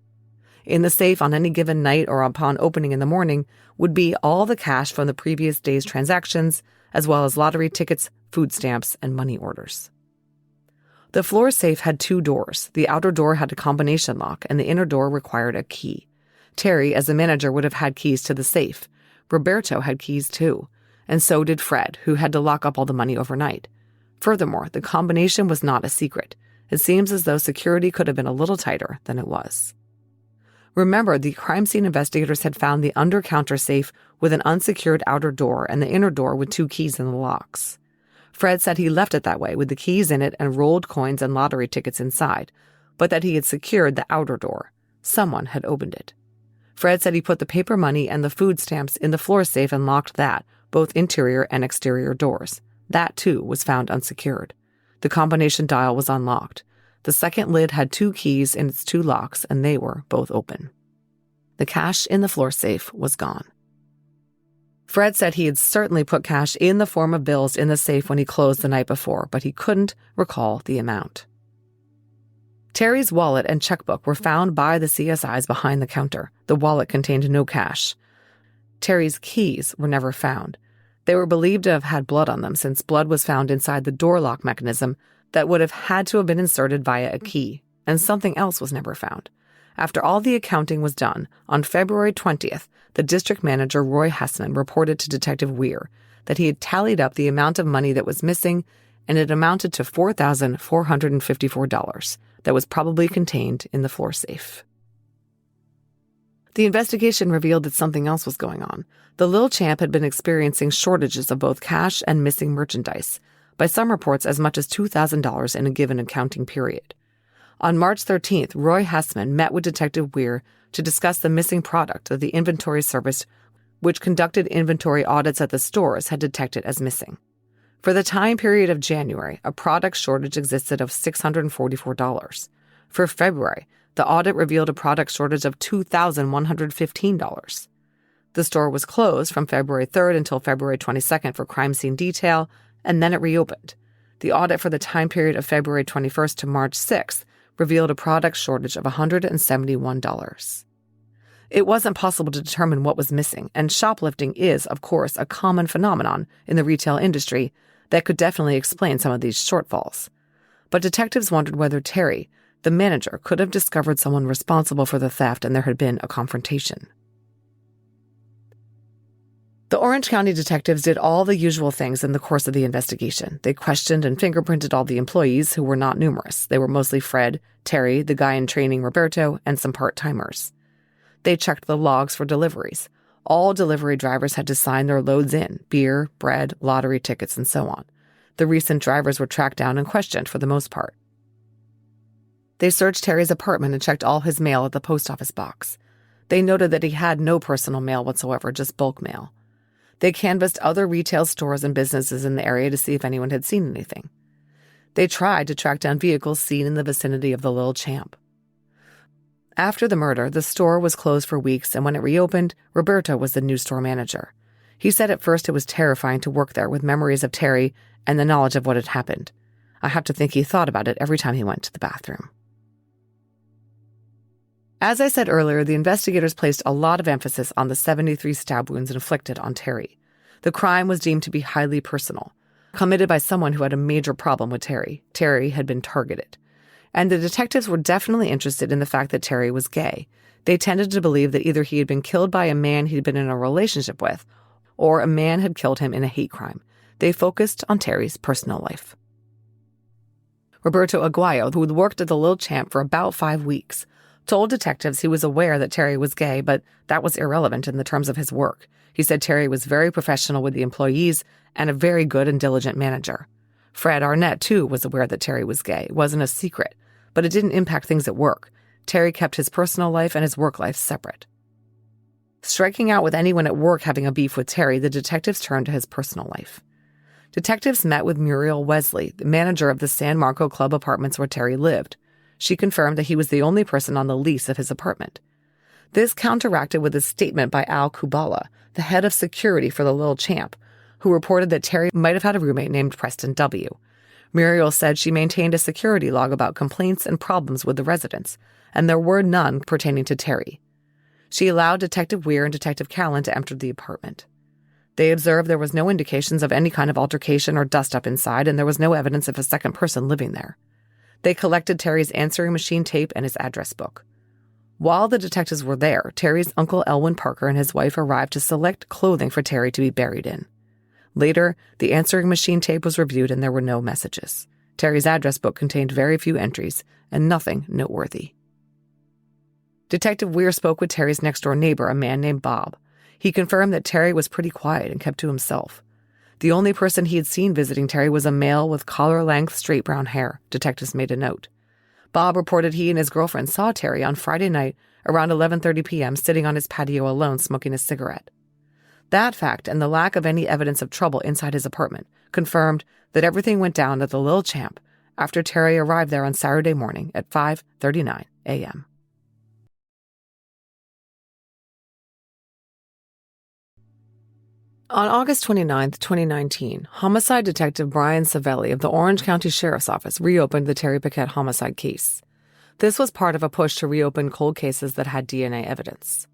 In the safe on any given night or upon opening in the morning would be all the cash from the previous day's transactions, as well as lottery tickets, food stamps, and money orders. The floor safe had 2 doors. The outer door had a combination lock, and the inner door required a key. Terry, as a manager, would have had keys to the safe. Roberto had keys too, and so did Fred, who had to lock up all the money overnight. Furthermore, the combination was not a secret. It seems as though security could have been a little tighter than it was. Remember, the crime scene investigators had found the under-counter safe with an unsecured outer door and the inner door with 2 keys in the locks. Fred said he left it that way with the keys in it and rolled coins and lottery tickets inside, but that he had secured the outer door. Someone had opened it. Fred said he put the paper money and the food stamps in the floor safe and locked that, both interior and exterior doors. That, too, was found unsecured. The combination dial was unlocked. The second lid had 2 keys in its 2 locks, and they were both open. The cash in the floor safe was gone. Fred said he had certainly put cash in the form of bills in the safe when he closed the night before, but he couldn't recall the amount. Terry's wallet and checkbook were found by the CSIs behind the counter. The wallet contained no cash. Terry's keys were never found. They were believed to have had blood on them since blood was found inside the door lock mechanism that would have had to have been inserted via a key, and something else was never found. After all the accounting was done, on February 20th, the district manager, Roy Hessman, reported to Detective Weir that he had tallied up the amount of money that was missing, and it amounted to $4,454 that was probably contained in the floor safe. The investigation revealed that something else was going on. The Lil Champ had been experiencing shortages of both cash and missing merchandise, by some reports as much as $2,000 in a given accounting period. On March 13th, Roy Hessman met with Detective Weir to discuss the missing product that the inventory service, which conducted inventory audits at the stores, had detected as missing. For the time period of January, a product shortage existed of $644. For February, the audit revealed a product shortage of $2,115. The store was closed from February 3rd until February 22nd for crime scene detail, and then it reopened. The audit for the time period of February 21st to March 6th revealed a product shortage of $171. It wasn't possible to determine what was missing, and shoplifting is, of course, a common phenomenon in the retail industry that could definitely explain some of these shortfalls. But detectives wondered whether Terry, the manager, could have discovered someone responsible for the theft and there had been a confrontation. The Orange County detectives did all the usual things in the course of the investigation. They questioned and fingerprinted all the employees, who were not numerous. They were mostly Fred, Terry, the guy in training, Roberto, and some part-timers. They checked the logs for deliveries. All delivery drivers had to sign their loads in: beer, bread, lottery tickets, and so on. The recent drivers were tracked down and questioned for the most part. They searched Terry's apartment and checked all his mail at the post office box. They noted that he had no personal mail whatsoever, just bulk mail. They canvassed other retail stores and businesses in the area to see if anyone had seen anything. They tried to track down vehicles seen in the vicinity of the Lil Champ. After the murder, the store was closed for weeks, and when it reopened, Roberto was the new store manager. He said at first it was terrifying to work there with memories of Terry and the knowledge of what had happened. I have to think he thought about it every time he went to the bathroom. As I said earlier, the investigators placed a lot of emphasis on the 73 stab wounds inflicted on Terry. The crime was deemed to be highly personal, committed by someone who had a major problem with Terry. Terry had been targeted. And the detectives were definitely interested in the fact that Terry was gay. They tended to believe that either he had been killed by a man he'd been in a relationship with, or a man had killed him in a hate crime. They focused on Terry's personal life. Roberto Aguayo, who had worked at the Lil Champ for about 5 weeks, told detectives he was aware that Terry was gay, but that was irrelevant in the terms of his work. He said Terry was very professional with the employees and a very good and diligent manager. Fred Arnett, too, was aware that Terry was gay. It wasn't a secret, but it didn't impact things at work. Terry kept his personal life and his work life separate. Striking out with anyone at work having a beef with Terry, the detectives turned to his personal life. Detectives met with Muriel Wesley, the manager of the San Marco Club apartments where Terry lived. She confirmed that he was the only person on the lease of his apartment. This counteracted with a statement by Al Kubala, the head of security for the Lil Champ, who reported that Terry might have had a roommate named Preston W. Muriel said she maintained a security log about complaints and problems with the residents, and there were none pertaining to Terry. She allowed Detective Weir and Detective Callan to enter the apartment. They observed there was no indications of any kind of altercation or dust-up inside, and there was no evidence of a second person living there. They collected Terry's answering machine tape and his address book. While the detectives were there, Terry's uncle Elwin Parker and his wife arrived to select clothing for Terry to be buried in. Later, the answering machine tape was reviewed and there were no messages. Terry's address book contained very few entries and nothing noteworthy. Detective Weir spoke with Terry's next-door neighbor, a man named Bob. He confirmed that Terry was pretty quiet and kept to himself. The only person he had seen visiting Terry was a male with collar-length, straight brown hair. Detectives made a note. Bob reported he and his girlfriend saw Terry on Friday night around 11:30 p.m. sitting on his patio alone smoking a cigarette. That fact and the lack of any evidence of trouble inside his apartment confirmed that everything went down at the Lil Champ after Terry arrived there on Saturday morning at 5:39 a.m. On August 29, 2019, homicide detective Brian Savelli of the Orange County Sheriff's Office reopened the Terry Paquette homicide case. This was part of a push to reopen cold cases that had DNA evidence.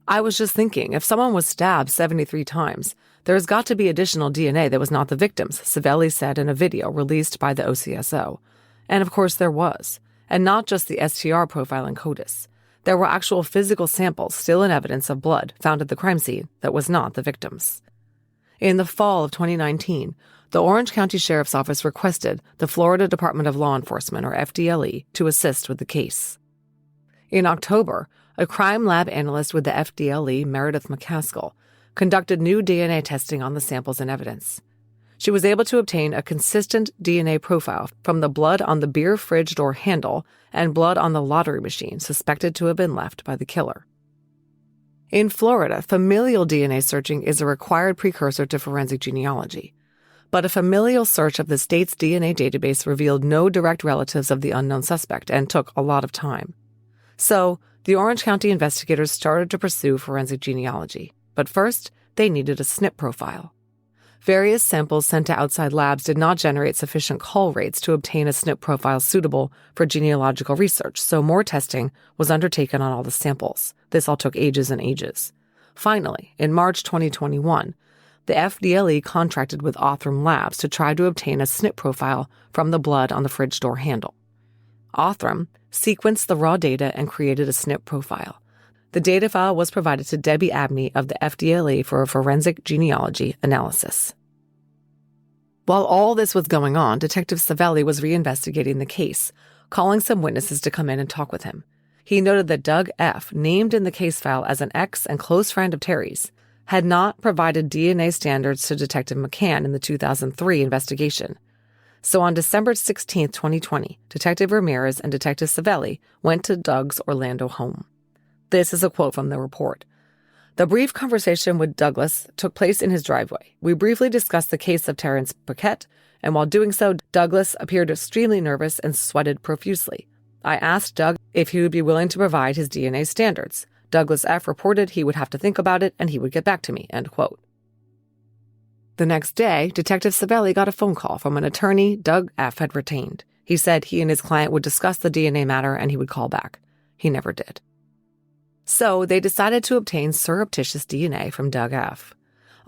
I was just thinking, if someone was stabbed 73 times, There's got to be additional DNA that was not the victim's, Savelli said in a video released by the OCSO. And of course there was. And not just the STR profile in CODIS. There were actual physical samples still in evidence of blood found at the crime scene that was not the victim's. In the fall of 2019, the Orange County Sheriff's Office requested the Florida Department of Law Enforcement, or FDLE, to assist with the case. In October, a crime lab analyst with the FDLE, Meredith McCaskill, conducted new DNA testing on the samples and evidence. She was able to obtain a consistent DNA profile from the blood on the beer fridge door handle and blood on the lottery machine suspected to have been left by the killer. In Florida, familial DNA searching is a required precursor to forensic genealogy. But a familial search of the state's DNA database revealed no direct relatives of the unknown suspect and took a lot of time. So, the Orange County investigators started to pursue forensic genealogy. But first, they needed a SNP profile. Various samples sent to outside labs did not generate sufficient call rates to obtain a SNP profile suitable for genealogical research, so more testing was undertaken on all the samples. This all took ages and ages. Finally, in March 2021, the FDLE contracted with Othram Labs to try to obtain a SNP profile from the blood on the fridge door handle. Othram sequenced the raw data and created a SNP profile. The data file was provided to Debbie Abney of the FDLE for a forensic genealogy analysis. While all this was going on, Detective Savelli was reinvestigating the case, calling some witnesses to come in and talk with him. He noted that Doug F., named in the case file as an ex and close friend of Terry's, had not provided DNA standards to Detective McCann in the 2003 investigation. So on December 16, 2020, Detective Ramirez and Detective Savelli went to Doug's Orlando home. This is a quote from the report. The brief conversation with Douglas took place in his driveway. We briefly discussed the case of Terrence Paquette, and while doing so, Douglas appeared extremely nervous and sweated profusely. I asked Doug if he would be willing to provide his DNA standards. Douglas F. reported he would have to think about it and he would get back to me, end quote. The next day, Detective Savelli got a phone call from an attorney Doug F. had retained. He said he and his client would discuss the DNA matter and he would call back. He never did. So they decided to obtain surreptitious DNA from Doug F.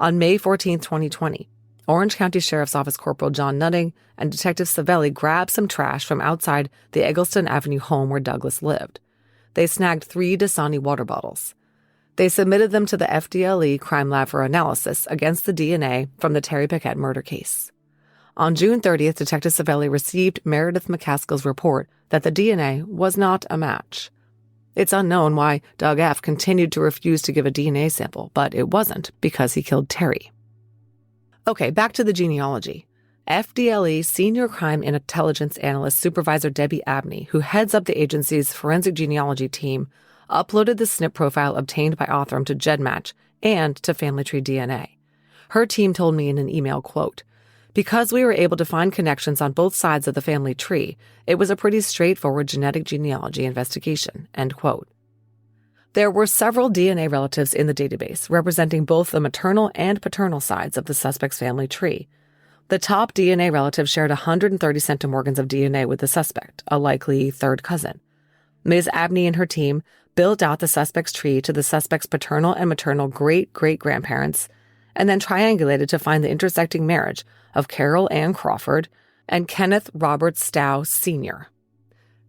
On May 14, 2020, Orange County Sheriff's Office Corporal John Nutting and Detective Savelli grabbed some trash from outside the Eggleston Avenue home where Douglas lived. They snagged 3 Dasani water bottles. They submitted them to the FDLE crime lab for analysis against the DNA from the Terry Paquette murder case. On June 30th, Detective Savelli received Meredith McCaskill's report that the DNA was not a match. It's unknown why Doug F. continued to refuse to give a DNA sample, but it wasn't because he killed Terry. Okay, back to the genealogy. FDLE Senior Crime and Intelligence Analyst Supervisor Debbie Abney, who heads up the agency's forensic genealogy team, uploaded the SNP profile obtained by Othram to GEDmatch and to Family Tree DNA. Her team told me in an email, quote, "Because we were able to find connections on both sides of the family tree, it was a pretty straightforward genetic genealogy investigation," end quote. There were several DNA relatives in the database, representing both the maternal and paternal sides of the suspect's family tree. The top DNA relative shared 130 centimorgans of DNA with the suspect, a likely third cousin. Ms. Abney and her team built out the suspect's tree to the suspect's paternal and maternal great-great-grandparents, and then triangulated to find the intersecting marriage of Carol Ann Crawford and Kenneth Robert Stow Sr.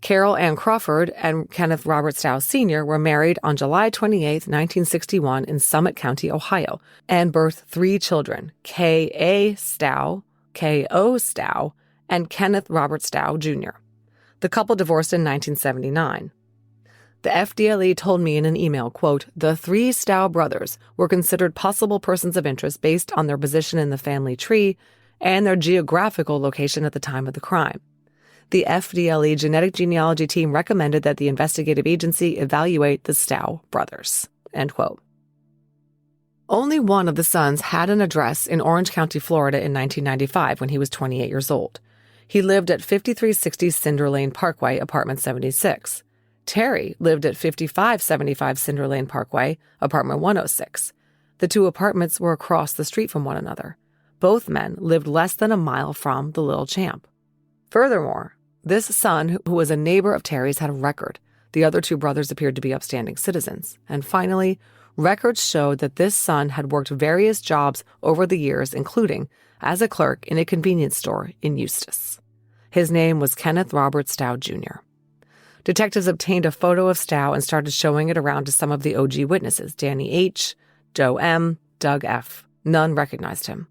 Carol Ann Crawford and Kenneth Robert Stow Sr. were married on July 28, 1961 in Summit County, Ohio, and birthed 3 children, K.A. Stow, K.O. Stow, and Kenneth Robert Stow Jr. The couple divorced in 1979. The FDLE told me in an email, quote, "The 3 Stow brothers were considered possible persons of interest based on their position in the family tree and their geographical location at the time of the crime. The FDLE genetic genealogy team recommended that the investigative agency evaluate the Stow brothers," end quote. Only one of the sons had an address in Orange County, Florida in 1995 when he was 28 years old. He lived at 5360 Cinder Lane Parkway, apartment 76. Terry lived at 5575 Cinder Lane Parkway, apartment 106. The 2 apartments were across the street from one another. Both men lived less than a mile from the Lil Champ. Furthermore, this son, who was a neighbor of Terry's, had a record. The other 2 brothers appeared to be upstanding citizens. And finally, records showed that this son had worked various jobs over the years, including as a clerk in a convenience store in Eustis. His name was Kenneth Robert Stow Jr. Detectives obtained a photo of Stow and started showing it around to some of the OG witnesses, Danny H., Joe M., Doug F. None recognized him.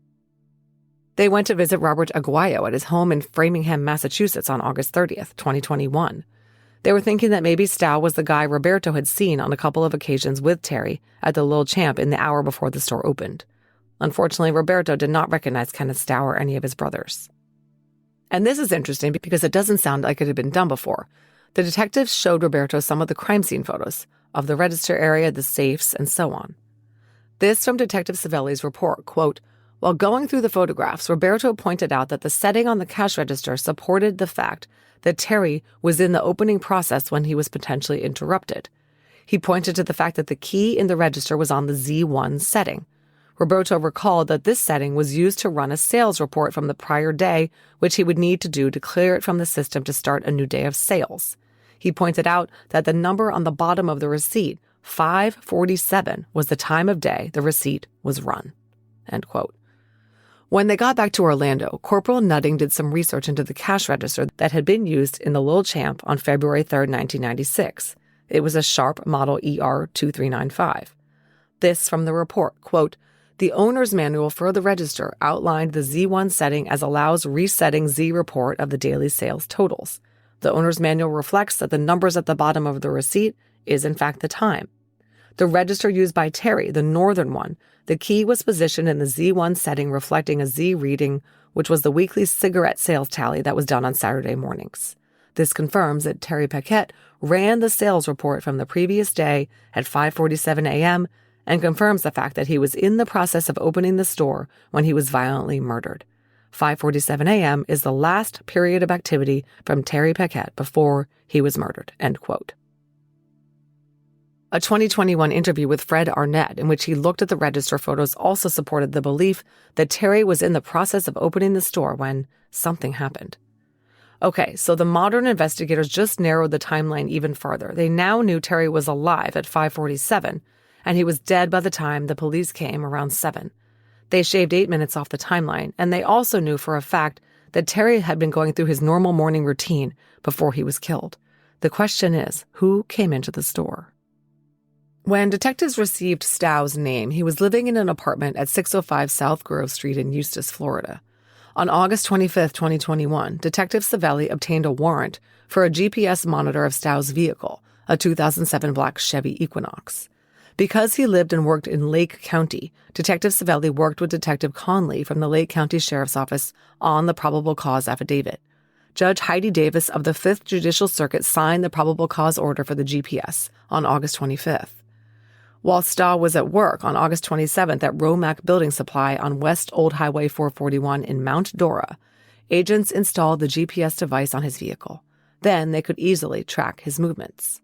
They went to visit Robert Aguayo at his home in Framingham, Massachusetts on August 30th, 2021. They were thinking that maybe Stow was the guy Roberto had seen on a couple of occasions with Terry at the Lil Champ in the hour before the store opened. Unfortunately, Roberto did not recognize Kenneth Stow or any of his brothers. And this is interesting because it doesn't sound like it had been done before. The detectives showed Roberto some of the crime scene photos of the register area, the safes, and so on. This from Detective Savelli's report, quote, "While going through the photographs, Roberto pointed out that the setting on the cash register supported the fact that Terry was in the opening process when he was potentially interrupted. He pointed to the fact that the key in the register was on the Z1 setting. Roberto recalled that this setting was used to run a sales report from the prior day, which he would need to do to clear it from the system to start a new day of sales. He pointed out that the number on the bottom of the receipt, 5:47, was the time of day the receipt was run." End quote. When they got back to Orlando, Corporal Nutting did some research into the cash register that had been used in the Lil Champ on February 3, 1996. It was a Sharp model ER2395. This from the report, quote, "The owner's manual for the register outlined the Z1 setting as allows resetting Z report of the daily sales totals. The owner's manual reflects that the numbers at the bottom of the receipt is in fact the time. The register used by Terry, the northern one, the key was positioned in the Z1 setting reflecting a Z reading, which was the weekly cigarette sales tally that was done on Saturday mornings. This confirms that Terry Paquette ran the sales report from the previous day at 5:47 a.m. and confirms the fact that he was in the process of opening the store when he was violently murdered. 5:47 a.m. is the last period of activity from Terry Paquette before he was murdered." End quote. A 2021 interview with Fred Arnett, in which he looked at the register photos, also supported the belief that Terry was in the process of opening the store when something happened. Okay, so the modern investigators just narrowed the timeline even further. They now knew Terry was alive at 5:47, and he was dead by the time the police came around 7. They shaved 8 minutes off the timeline, and they also knew for a fact that Terry had been going through his normal morning routine before he was killed. The question is, who came into the store? When detectives received Stow's name, he was living in an apartment at 605 South Grove Street in Eustis, Florida. On August 25, 2021, Detective Savelli obtained a warrant for a GPS monitor of Stow's vehicle, a 2007 black Chevy Equinox. Because he lived and worked in Lake County, Detective Savelli worked with Detective Conley from the Lake County Sheriff's Office on the probable cause affidavit. Judge Heidi Davis of the 5th Judicial Circuit signed the probable cause order for the GPS on August 25th. While Stow was at work on August 27th at Romac Building Supply on West Old Highway 441 in Mount Dora, agents installed the GPS device on his vehicle. Then they could easily track his movements.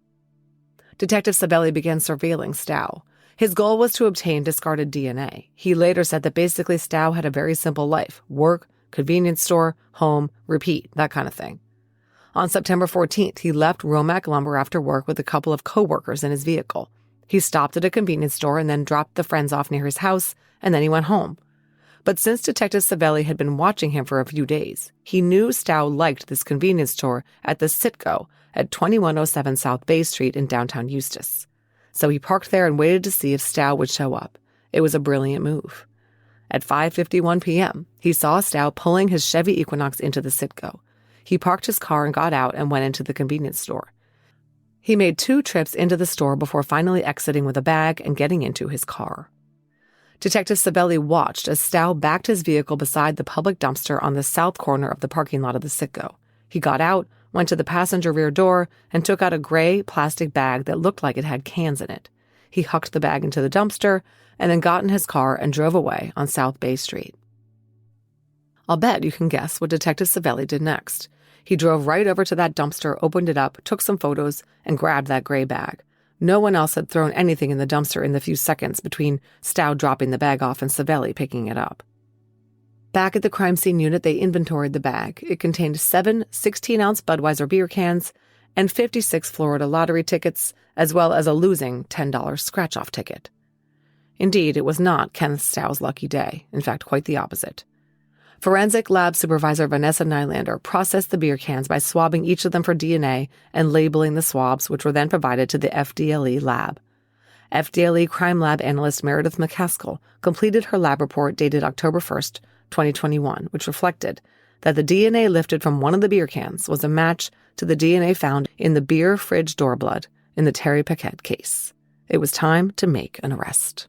Detective Savelli began surveilling Stow. His goal was to obtain discarded DNA. He later said that basically Stow had a very simple life: work, convenience store, home, repeat, that kind of thing. On September 14th, he left Romac Lumber after work with a couple of co-workers in his vehicle. He stopped at a convenience store and then dropped the friends off near his house, and then he went home. But since Detective Savelli had been watching him for a few days, he knew Stow liked this convenience store at the Citgo at 2107 South Bay Street in downtown Eustis. So he parked there and waited to see if Stow would show up. It was a brilliant move. At 5:51 p.m., he saw Stow pulling his Chevy Equinox into the Citgo. He parked his car and got out and went into the convenience store. He made 2 trips into the store before finally exiting with a bag and getting into his car. Detective Savelli watched as Stow backed his vehicle beside the public dumpster on the south corner of the parking lot of the Citgo. He got out, went to the passenger rear door, and took out a gray plastic bag that looked like it had cans in it. He hucked the bag into the dumpster and then got in his car and drove away on South Bay Street. I'll bet you can guess what Detective Savelli did next. He drove right over to that dumpster, opened it up, took some photos, and grabbed that gray bag. No one else had thrown anything in the dumpster in the few seconds between Stow dropping the bag off and Savelli picking it up. Back at the crime scene unit, they inventoried the bag. It contained 7 16-ounce Budweiser beer cans and 56 Florida lottery tickets, as well as a losing $10 scratch-off ticket. Indeed, it was not Kenneth Stow's lucky day. In fact, quite the opposite. Forensic lab supervisor Vanessa Nylander processed the beer cans by swabbing each of them for DNA and labeling the swabs, which were then provided to the FDLE lab. FDLE crime lab analyst Meredith McCaskill completed her lab report dated October 1st, 2021, which reflected that the DNA lifted from one of the beer cans was a match to the DNA found in the beer fridge door blood in the Terry Paquette case. It was time to make an arrest.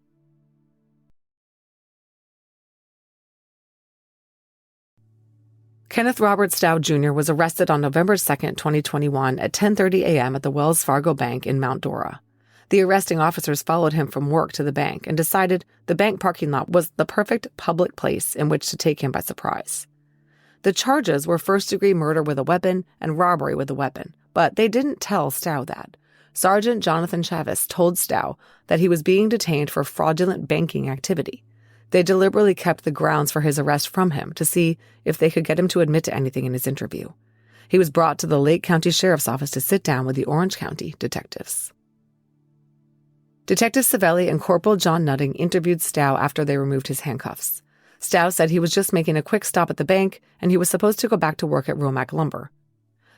Kenneth Robert Stow Jr. was arrested on November 2, 2021 at 10:30 a.m. at the Wells Fargo Bank in Mount Dora. The arresting officers followed him from work to the bank and decided the bank parking lot was the perfect public place in which to take him by surprise. The charges were first-degree murder with a weapon and robbery with a weapon, but they didn't tell Stow that. Sergeant Jonathan Chavis told Stow that he was being detained for fraudulent banking activity. They deliberately kept the grounds for his arrest from him to see if they could get him to admit to anything in his interview. He was brought to the Lake County Sheriff's Office to sit down with the Orange County detectives. Detective Savelli and Corporal John Nutting interviewed Stow after they removed his handcuffs. Stow said he was just making a quick stop at the bank and he was supposed to go back to work at Romac Lumber.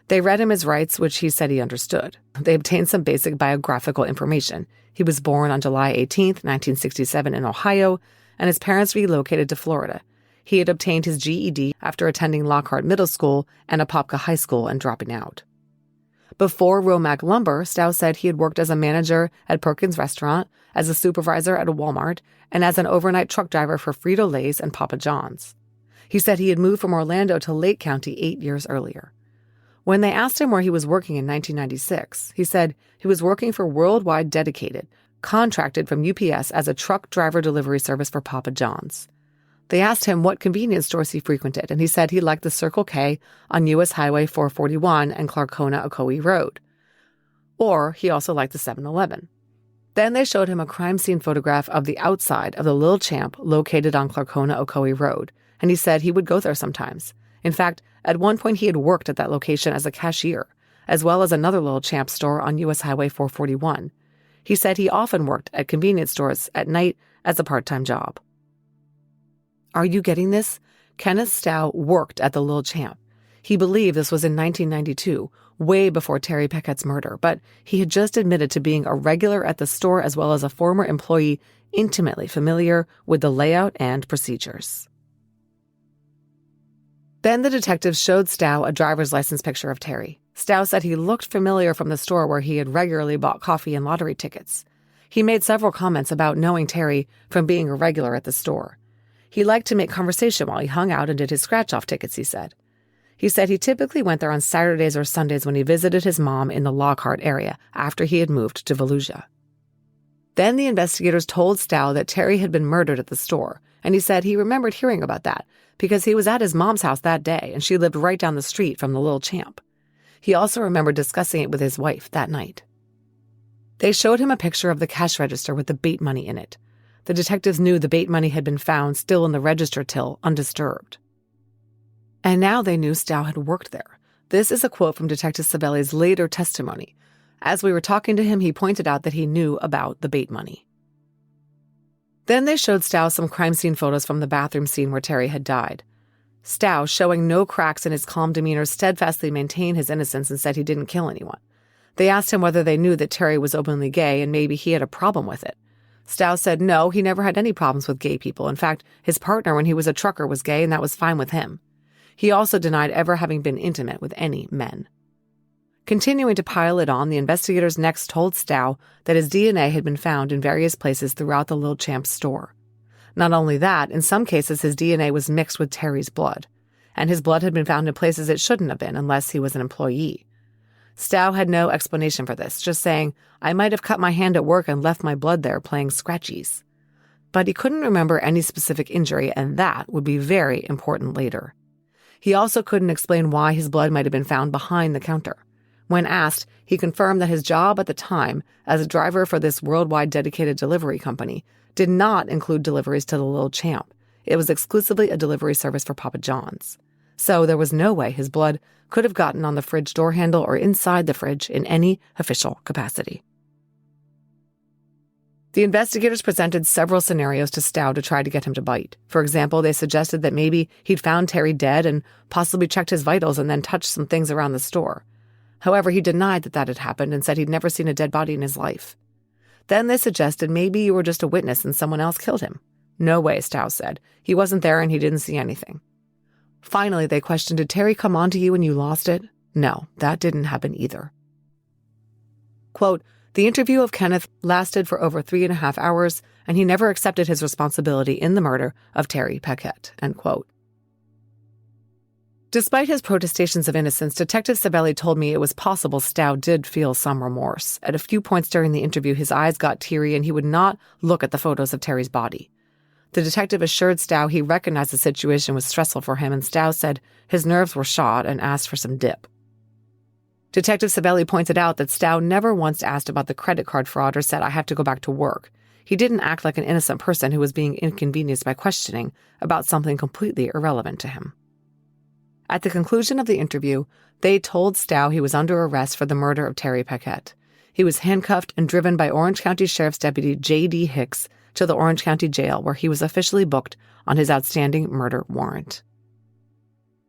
They read him his rights, which he said he understood. They obtained some basic biographical information. He was born on July 18, 1967 in Ohio, and his parents relocated to Florida. He had obtained his GED after attending Lockhart Middle School and Apopka High School and dropping out. Before Romac Lumber, Stow said he had worked as a manager at Perkins Restaurant, as a supervisor at a Walmart, and as an overnight truck driver for Frito-Lay's and Papa John's. He said he had moved from Orlando to Lake County 8 years earlier. When they asked him where he was working in 1996, he said he was working for Worldwide Dedicated, contracted from UPS as a truck driver delivery service for Papa John's. They asked him what convenience stores he frequented, and he said he liked the Circle K on U.S. Highway 441 and Clarcona Ocoee Road. Or he also liked the 7-Eleven. Then they showed him a crime scene photograph of the outside of the Lil Champ located on Clarcona Ocoee Road, and he said he would go there sometimes. In fact, at one point he had worked at that location as a cashier, as well as another Lil Champ store on U.S. Highway 441. He said he often worked at convenience stores at night as a part-time job. Are you getting this? Kenneth Stow worked at the Lil Champ. He believed this was in 1992, way before Terry Paquette's murder, but he had just admitted to being a regular at the store as well as a former employee intimately familiar with the layout and procedures. Then the detectives showed Stow a driver's license picture of Terry. Stow said he looked familiar from the store where he had regularly bought coffee and lottery tickets. He made several comments about knowing Terry from being a regular at the store. He liked to make conversation while he hung out and did his scratch-off tickets, he said. He said he typically went there on Saturdays or Sundays when he visited his mom in the Lockhart area after he had moved to Volusia. Then the investigators told Stow that Terry had been murdered at the store, and he said he remembered hearing about that because he was at his mom's house that day and she lived right down the street from the Lil Champ. He also remembered discussing it with his wife that night. They showed him a picture of the cash register with the bait money in it. The detectives knew the bait money had been found still in the register till undisturbed. And now they knew Stow had worked there. This is a quote from Detective Savelli's later testimony. As we were talking to him, he pointed out that he knew about the bait money. Then they showed Stow some crime scene photos from the bathroom scene where Terry had died. Stow, showing no cracks in his calm demeanor, steadfastly maintained his innocence and said he didn't kill anyone. They asked him whether they knew that Terry was openly gay and maybe he had a problem with it. Stow said no, he never had any problems with gay people. In fact, his partner when he was a trucker was gay and that was fine with him. He also denied ever having been intimate with any men. Continuing to pile it on, the investigators next told Stow that his DNA had been found in various places throughout the Lil Champ's store. Not only that, in some cases his DNA was mixed with Terry's blood, and his blood had been found in places it shouldn't have been unless he was an employee. Stow had no explanation for this, just saying, I might have cut my hand at work and left my blood there playing scratchies. But he couldn't remember any specific injury, and that would be very important later. He also couldn't explain why his blood might have been found behind the counter. When asked, he confirmed that his job at the time, as a driver for this worldwide dedicated delivery company, did not include deliveries to the Lil Champ. It was exclusively a delivery service for Papa John's. So there was no way his blood could have gotten on the fridge door handle or inside the fridge in any official capacity. The investigators presented several scenarios to Stow to try to get him to bite. For example, they suggested that maybe he'd found Terry dead and possibly checked his vitals and then touched some things around the store. However, he denied that had happened and said he'd never seen a dead body in his life. Then they suggested maybe you were just a witness and someone else killed him. No way, Stow said. He wasn't there and he didn't see anything. Finally, they questioned, did Terry come on to you and you lost it? No, that didn't happen either. Quote, the interview of Kenneth lasted for over 3.5 hours, and he never accepted his responsibility in the murder of Terry Paquette, end quote. Despite his protestations of innocence, Detective Sabelli told me it was possible Stow did feel some remorse. At a few points during the interview, his eyes got teary and he would not look at the photos of Terry's body. The detective assured Stow he recognized the situation was stressful for him, and Stow said his nerves were shot and asked for some dip. Detective Sabelli pointed out that Stow never once asked about the credit card fraud or said, I have to go back to work. He didn't act like an innocent person who was being inconvenienced by questioning about something completely irrelevant to him. At the conclusion of the interview, they told Stow he was under arrest for the murder of Terry Paquette. He was handcuffed and driven by Orange County Sheriff's Deputy J.D. Hicks to the Orange County Jail, where he was officially booked on his outstanding murder warrant.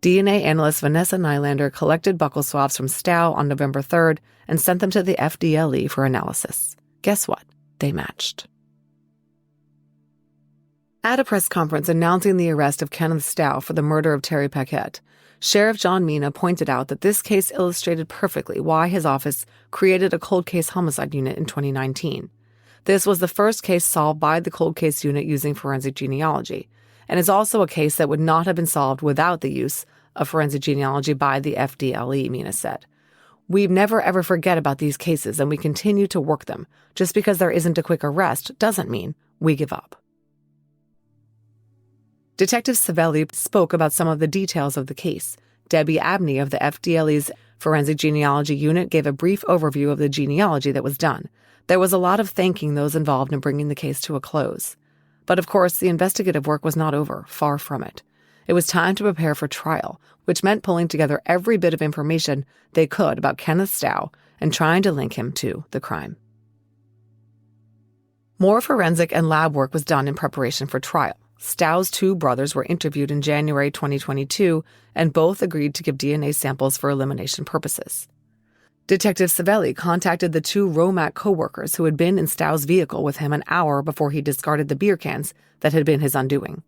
DNA analyst Vanessa Nylander collected buccal swabs from Stow on November 3rd and sent them to the FDLE for analysis. Guess what? They matched. At a press conference announcing the arrest of Kenneth Stow for the murder of Terry Paquette, Sheriff John Mina pointed out that this case illustrated perfectly why his office created a cold case homicide unit in 2019. This was the first case solved by the cold case unit using forensic genealogy, and is also a case that would not have been solved without the use of forensic genealogy by the FDLE, Mina said. We never ever forget about these cases and we continue to work them. Just because there isn't a quick arrest doesn't mean we give up. Detective Savelli spoke about some of the details of the case. Debbie Abney of the FDLE's forensic genealogy unit gave a brief overview of the genealogy that was done. There was a lot of thanking those involved in bringing the case to a close. But of course, the investigative work was not over, far from it. It was time to prepare for trial, which meant pulling together every bit of information they could about Kenneth Stow and trying to link him to the crime. More forensic and lab work was done in preparation for trial. Stow's 2 brothers were interviewed in January 2022, and both agreed to give DNA samples for elimination purposes. Detective Savelli contacted the 2 Romac co-workers who had been in Stow's vehicle with him an hour before he discarded the beer cans that had been his undoing.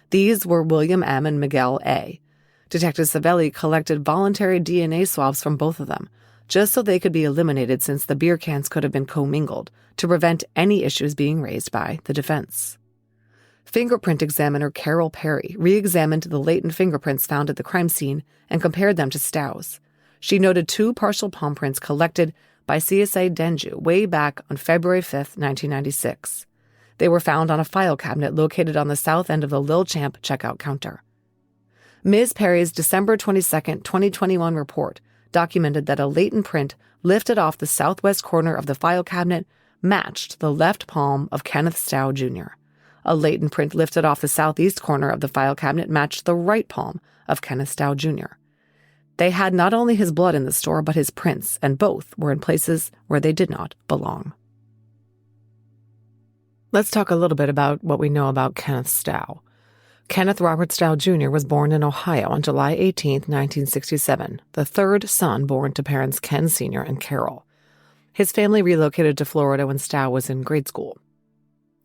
These were William M. and Miguel A. Detective Savelli collected voluntary DNA swabs from both of them, just so they could be eliminated since the beer cans could have been commingled, to prevent any issues being raised by the defense. Fingerprint examiner Carol Perry re-examined the latent fingerprints found at the crime scene and compared them to Stow's. She noted 2 partial palm prints collected by CSA Denju way back on February 5, 1996. They were found on a file cabinet located on the south end of the Lil Champ checkout counter. Ms. Perry's December 22, 2021 report documented that a latent print lifted off the southwest corner of the file cabinet matched the left palm of Kenneth Stow Jr. A latent print lifted off the southeast corner of the file cabinet matched the right palm of Kenneth Stow Jr. They had not only his blood in the store, but his prints, and both were in places where they did not belong. Let's talk a little bit about what we know about Kenneth Stow. Kenneth Robert Stow Jr. was born in Ohio on July 18, 1967, the 3rd son born to parents Ken Sr. and Carol. His family relocated to Florida when Stow was in grade school.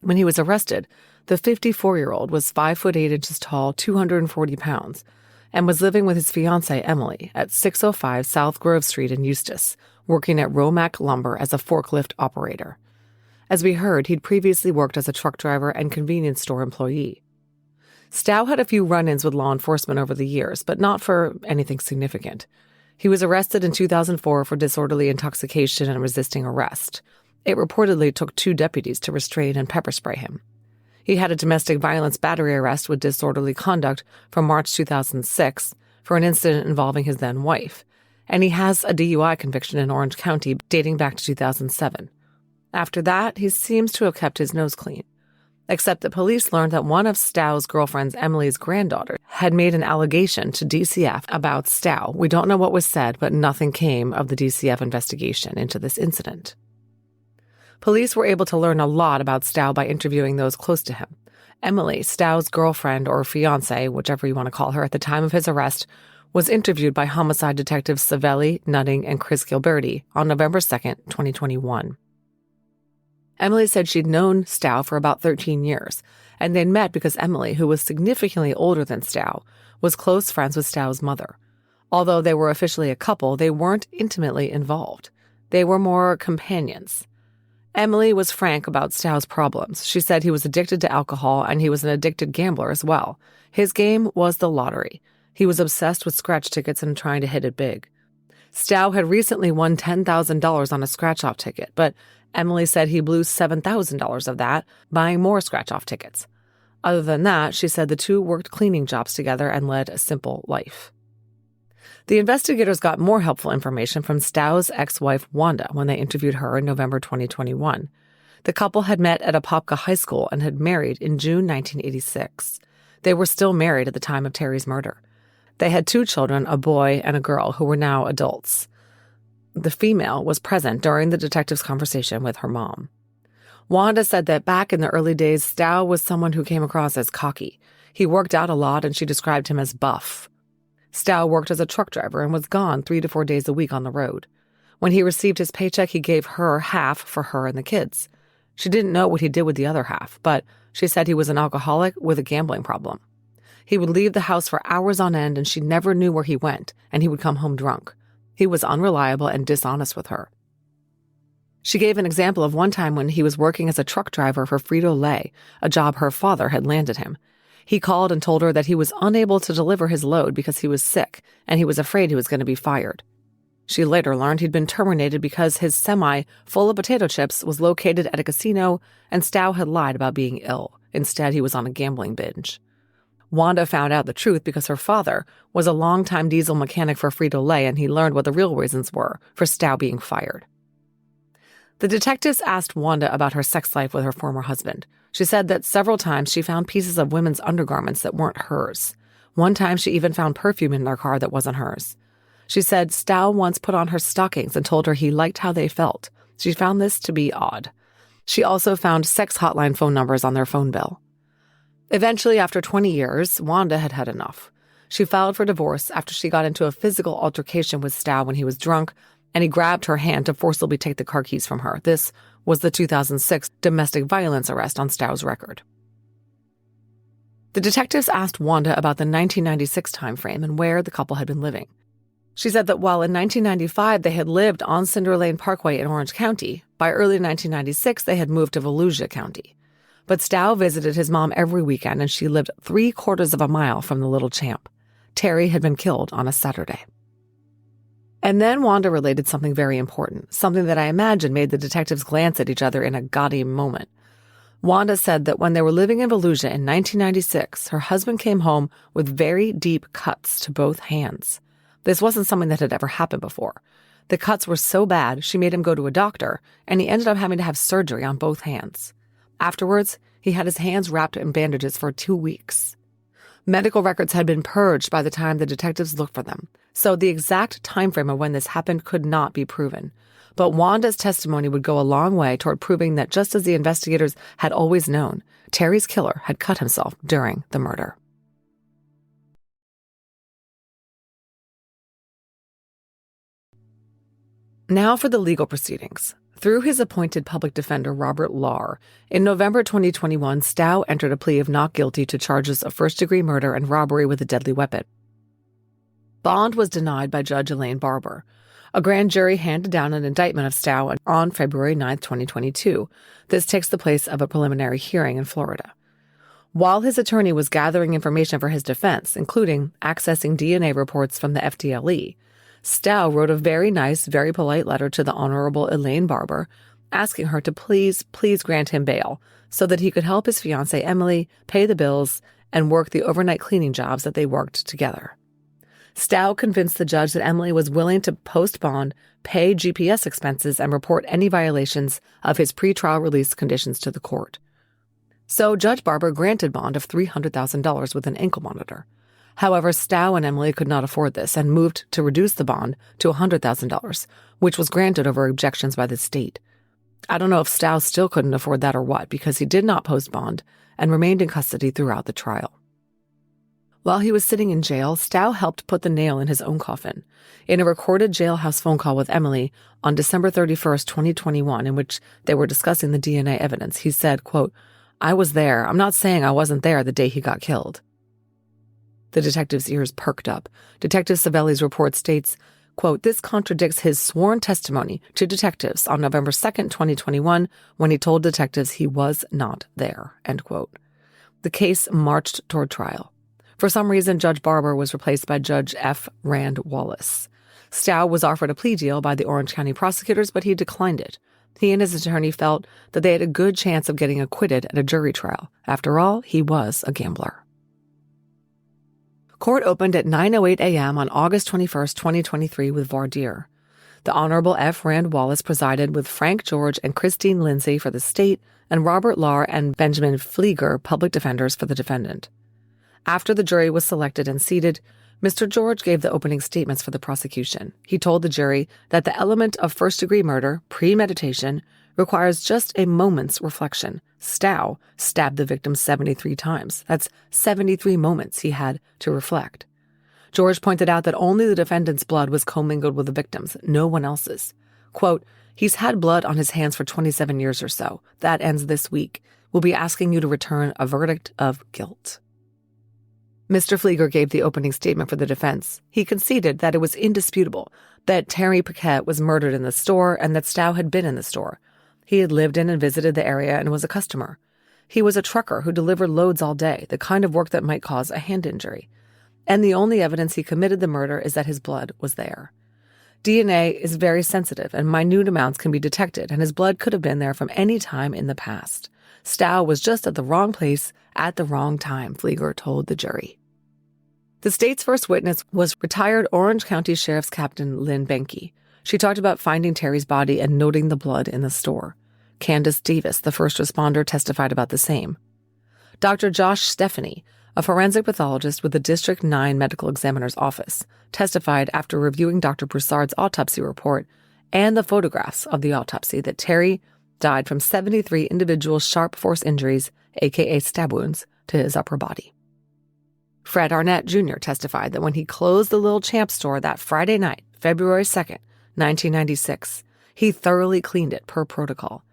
When he was arrested, the 54-year-old was 5 foot 8 inches tall, 240 pounds, and was living with his fiancée Emily at 605 South Grove Street in Eustis, working at Romac Lumber as a forklift operator. As we heard, he'd previously worked as a truck driver and convenience store employee. Stow had a few run-ins with law enforcement over the years, but not for anything significant. He was arrested in 2004 for disorderly intoxication and resisting arrest. It reportedly took 2 deputies to restrain and pepper spray him. He had a domestic violence battery arrest with disorderly conduct from March 2006 for an incident involving his then-wife, and he has a DUI conviction in Orange County dating back to 2007. After that, he seems to have kept his nose clean, except that police learned that one of Stow's girlfriends, Emily's granddaughter, had made an allegation to DCF about Stow. We don't know what was said, but nothing came of the DCF investigation into this incident. Police were able to learn a lot about Stow by interviewing those close to him. Emily, Stow's girlfriend or fiancée, whichever you want to call her, at the time of his arrest, was interviewed by homicide detectives Savelli, Nutting, and Chris Gilberti on November 2nd, 2021. Emily said she'd known Stow for about 13 years, and they'd met because Emily, who was significantly older than Stow, was close friends with Stow's mother. Although they were officially a couple, they weren't intimately involved. They were more companions. Emily was frank about Stow's problems. She said he was addicted to alcohol and he was an addicted gambler as well. His game was the lottery. He was obsessed with scratch tickets and trying to hit it big. Stow had recently won $10,000 on a scratch-off ticket, but Emily said he blew $7,000 of that buying more scratch-off tickets. Other than that, she said the two worked cleaning jobs together and led a simple life. The investigators got more helpful information from Stow's ex-wife, Wanda, when they interviewed her in November 2021. The couple had met at Apopka High School and had married in June 1986. They were still married at the time of Terry's murder. They had 2 children, a boy and a girl, who were now adults. The female was present during the detective's conversation with her mom. Wanda said that back in the early days, Stow was someone who came across as cocky. He worked out a lot, and she described him as buff. Stow worked as a truck driver and was gone 3 to 4 days a week on the road. When he received his paycheck, he gave her half for her and the kids. She didn't know what he did with the other half, but she said he was an alcoholic with a gambling problem. He would leave the house for hours on end, and she never knew where he went, and he would come home drunk. He was unreliable and dishonest with her. She gave an example of one time when he was working as a truck driver for Frito-Lay, a job her father had landed him. He called and told her that he was unable to deliver his load because he was sick, and he was afraid he was going to be fired. She later learned he'd been terminated because his semi full of potato chips was located at a casino, and Stow had lied about being ill. Instead, he was on a gambling binge. Wanda found out the truth because her father was a longtime diesel mechanic for Frito-Lay, and he learned what the real reasons were for Stow being fired. The detectives asked Wanda about her sex life with her former husband. She said that several times she found pieces of women's undergarments that weren't hers. One time she even found perfume in their car that wasn't hers. She said Stow once put on her stockings and told her he liked how they felt. She found this to be odd. She also found sex hotline phone numbers on their phone bill. Eventually, after 20 years, Wanda had had enough. She filed for divorce after she got into a physical altercation with Stow when he was drunk, and he grabbed her hand to forcibly take the car keys from her. This was the 2006 domestic violence arrest on Stow's record. The detectives asked Wanda about the 1996 timeframe and where the couple had been living. She said that while in 1995 they had lived on Cinder Lane Parkway in Orange County, by early 1996 they had moved to Volusia County. But Stow visited his mom every weekend, and she lived 3/4 of a mile from the Lil Champ. Terry had been killed on a Saturday. And then Wanda related something very important, something that I imagine made the detectives glance at each other in a gaudy moment. Wanda said that when they were living in Volusia in 1996, her husband came home with very deep cuts to both hands. This wasn't something that had ever happened before. The cuts were so bad, she made him go to a doctor, and he ended up having to have surgery on both hands. Afterwards, he had his hands wrapped in bandages for 2 weeks. Medical records had been purged by the time the detectives looked for them, so the exact time frame of when this happened could not be proven. But Wanda's testimony would go a long way toward proving that just as the investigators had always known, Terry's killer had cut himself during the murder. Now for the legal proceedings. Through his appointed public defender, Robert Lahr, in November 2021, Stow entered a plea of not guilty to charges of first-degree murder and robbery with a deadly weapon. Bond was denied by Judge Elaine Barber. A grand jury handed down an indictment of Stow on February 9, 2022. This takes the place of a preliminary hearing in Florida. While his attorney was gathering information for his defense, including accessing DNA reports from the FDLE, Stow wrote a very nice, very polite letter to the Honorable Elaine Barber, asking her to please grant him bail so that he could help his fiancée Emily pay the bills and work the overnight cleaning jobs that they worked together. Stow convinced the judge that Emily was willing to post bond, pay GPS expenses, and report any violations of his pretrial release conditions to the court. So Judge Barber granted bond of $300,000 with an ankle monitor. However, Stow and Emily could not afford this and moved to reduce the bond to $100,000, which was granted over objections by the state. I don't know if Stow still couldn't afford that or what, because he did not post bond and remained in custody throughout the trial. While he was sitting in jail, Stow helped put the nail in his own coffin. In a recorded jailhouse phone call with Emily on December 31st, 2021, in which they were discussing the DNA evidence, he said, quote, "I was there. I'm not saying I wasn't there the day he got killed." The detective's ears perked up. Detective Savelli's report states, quote, "This contradicts his sworn testimony to detectives on November 2nd, 2021, when he told detectives he was not there," end quote. The case marched toward trial. For some reason, Judge Barber was replaced by Judge F. Rand Wallace. Stow was offered a plea deal by the Orange County prosecutors, but he declined it. He and his attorney felt that they had a good chance of getting acquitted at a jury trial. After all, he was a gambler. Court opened at 9:08 a.m. on August 21st, 2023 with voir dire. The Honorable F. Rand Wallace presided with Frank George and Christine Lindsay for the state and Robert Lahr and Benjamin Flieger, public defenders, for the defendant. After the jury was selected and seated, Mr. George gave the opening statements for the prosecution. He told the jury that the element of first-degree murder, premeditation, requires just a moment's reflection. Stow stabbed the victim 73 times. That's 73 moments he had to reflect. George pointed out that only the defendant's blood was commingled with the victim's, no one else's. Quote, "He's had blood on his hands for 27 years or so. That ends this week. We'll be asking you to return a verdict of guilt." Mr. Flieger gave the opening statement for the defense. He conceded that it was indisputable that Terry Paquette was murdered in the store and that Stow had been in the store. He had lived in and visited the area and was a customer. He was a trucker who delivered loads all day, the kind of work that might cause a hand injury. And the only evidence he committed the murder is that his blood was there. DNA is very sensitive, and minute amounts can be detected, and his blood could have been there from any time in the past. Stow was just at the wrong place at the wrong time, Flieger told the jury. The state's first witness was retired Orange County Sheriff's Captain Lynn Benke. She talked about finding Terry's body and noting the blood in the store. Candace Davis, the first responder, testified about the same. Dr. Josh Stephanie, a forensic pathologist with the District 9 Medical Examiner's Office, testified after reviewing Dr. Broussard's autopsy report and the photographs of the autopsy that Terry died from 73 individual sharp force injuries, aka stab wounds, to his upper body. Fred Arnett Jr. testified that when he closed the Lil Champ store that Friday night, February 2nd, 1996, he thoroughly cleaned it per protocol.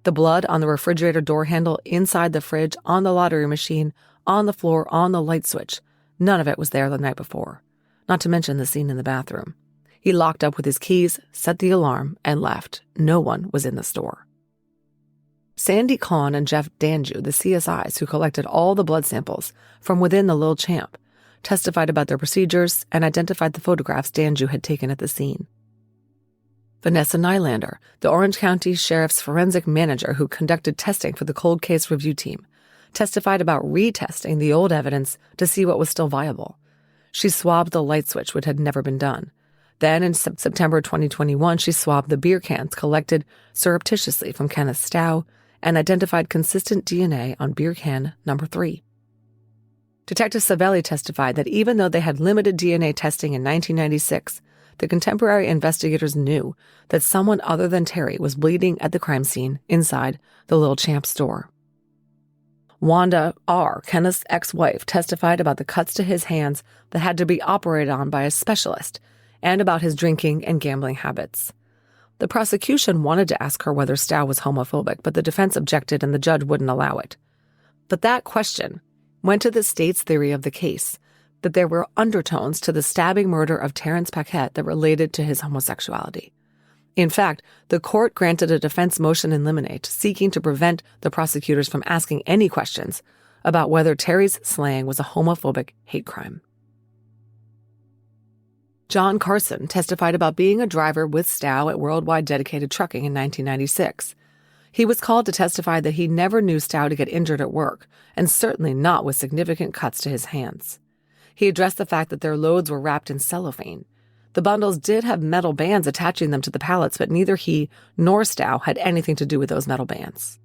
The blood on the refrigerator door handle, inside the fridge, on the lottery machine, on the floor, on the light switch, none of it was there the night before. Not to mention the scene in the bathroom. He locked up with his keys, set the alarm, and left. No one was in the store. Sandy Kahn and Jeff Danju, the CSIs who collected all the blood samples from within the Lil Champ, testified about their procedures and identified the photographs Danju had taken at the scene. Vanessa Nylander, the Orange County Sheriff's forensic manager who conducted testing for the cold case review team, testified about retesting the old evidence to see what was still viable. She swabbed the light switch, which had never been done. Then, in September 2021, she swabbed the beer cans collected surreptitiously from Kenneth Stow and identified consistent DNA on beer can number 3. Detective Savelli testified that even though they had limited DNA testing in 1996, the contemporary investigators knew that someone other than Terry was bleeding at the crime scene inside the Lil Champ store. Wanda R., Kenneth's ex-wife, testified about the cuts to his hands that had to be operated on by a specialist and about his drinking and gambling habits. The prosecution wanted to ask her whether Stow was homophobic, but the defense objected and the judge wouldn't allow it. But that question went to the state's theory of the case, that there were undertones to the stabbing murder of Terrence Paquette that related to his homosexuality. In fact, the court granted a defense motion in limine seeking to prevent the prosecutors from asking any questions about whether Terry's slaying was a homophobic hate crime. John Carson testified about being a driver with Stow at Worldwide Dedicated Trucking in 1996. He was called to testify that he never knew Stow to get injured at work, and certainly not with significant cuts to his hands. He addressed the fact that their loads were wrapped in cellophane. The bundles did have metal bands attaching them to the pallets, but neither he nor Stow had anything to do with those metal bands.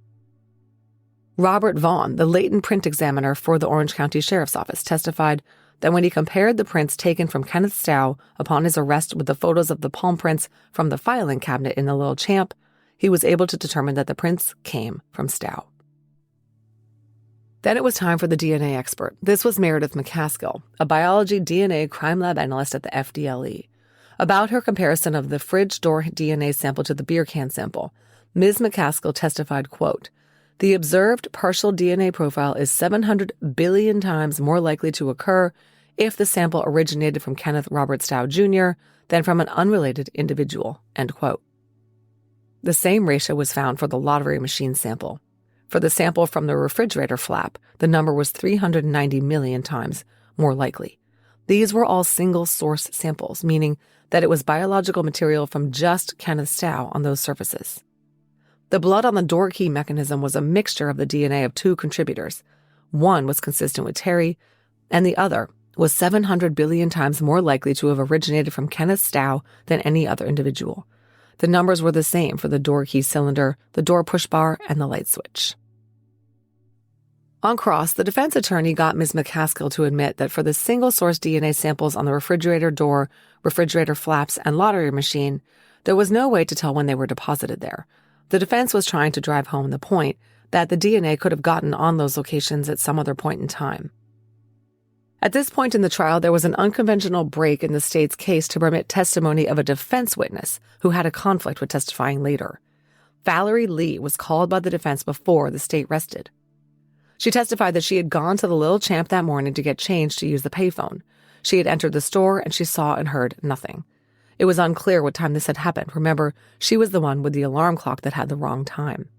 Robert Vaughn, the latent print examiner for the Orange County Sheriff's Office, testified that when he compared the prints taken from Kenneth Stow upon his arrest with the photos of the palm prints from the filing cabinet in the Lil Champ, he was able to determine that the prints came from Stow. Then it was time for the DNA expert. This was Meredith McCaskill, a biology DNA crime lab analyst at the FDLE. About her comparison of the fridge door DNA sample to the beer can sample, Ms. McCaskill testified, quote, "The observed partial DNA profile is 700 billion times more likely to occur if the sample originated from Kenneth Robert Stow Jr. than from an unrelated individual," end quote. The same ratio was found for the lottery machine sample. For the sample from the refrigerator flap, the number was 390 million times more likely. These were all single-source samples, meaning that it was biological material from just Kenneth Stow on those surfaces. The blood on the door key mechanism was a mixture of the DNA of two contributors. One was consistent with Terry, and the other was 700 billion times more likely to have originated from Kenneth Stow than any other individual. The numbers were the same for the door key cylinder, the door push bar, and the light switch. On cross, the defense attorney got Ms. McCaskill to admit that for the single-source DNA samples on the refrigerator door, refrigerator flaps, and lottery machine, there was no way to tell when they were deposited there. The defense was trying to drive home the point that the DNA could have gotten on those locations at some other point in time. At this point in the trial, there was an unconventional break in the state's case to permit testimony of a defense witness who had a conflict with testifying later. Valerie Lee was called by the defense before the state rested. She testified that she had gone to the Lil Champ that morning to get change to use the payphone. She had entered the store and she saw and heard nothing. It was unclear what time this had happened. Remember, she was the one with the alarm clock that had the wrong time.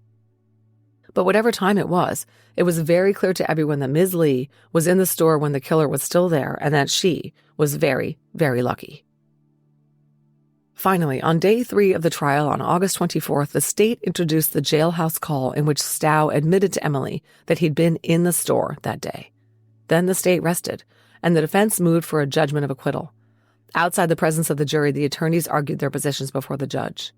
But whatever time it was very clear to everyone that Ms. Lee was in the store when the killer was still there and that she was very, very lucky. Finally, on day 3 of the trial on August 24th, the state introduced the jailhouse call in which Stow admitted to Emily that he'd been in the store that day. Then the state rested, and the defense moved for a judgment of acquittal. Outside the presence of the jury, the attorneys argued their positions before the judge.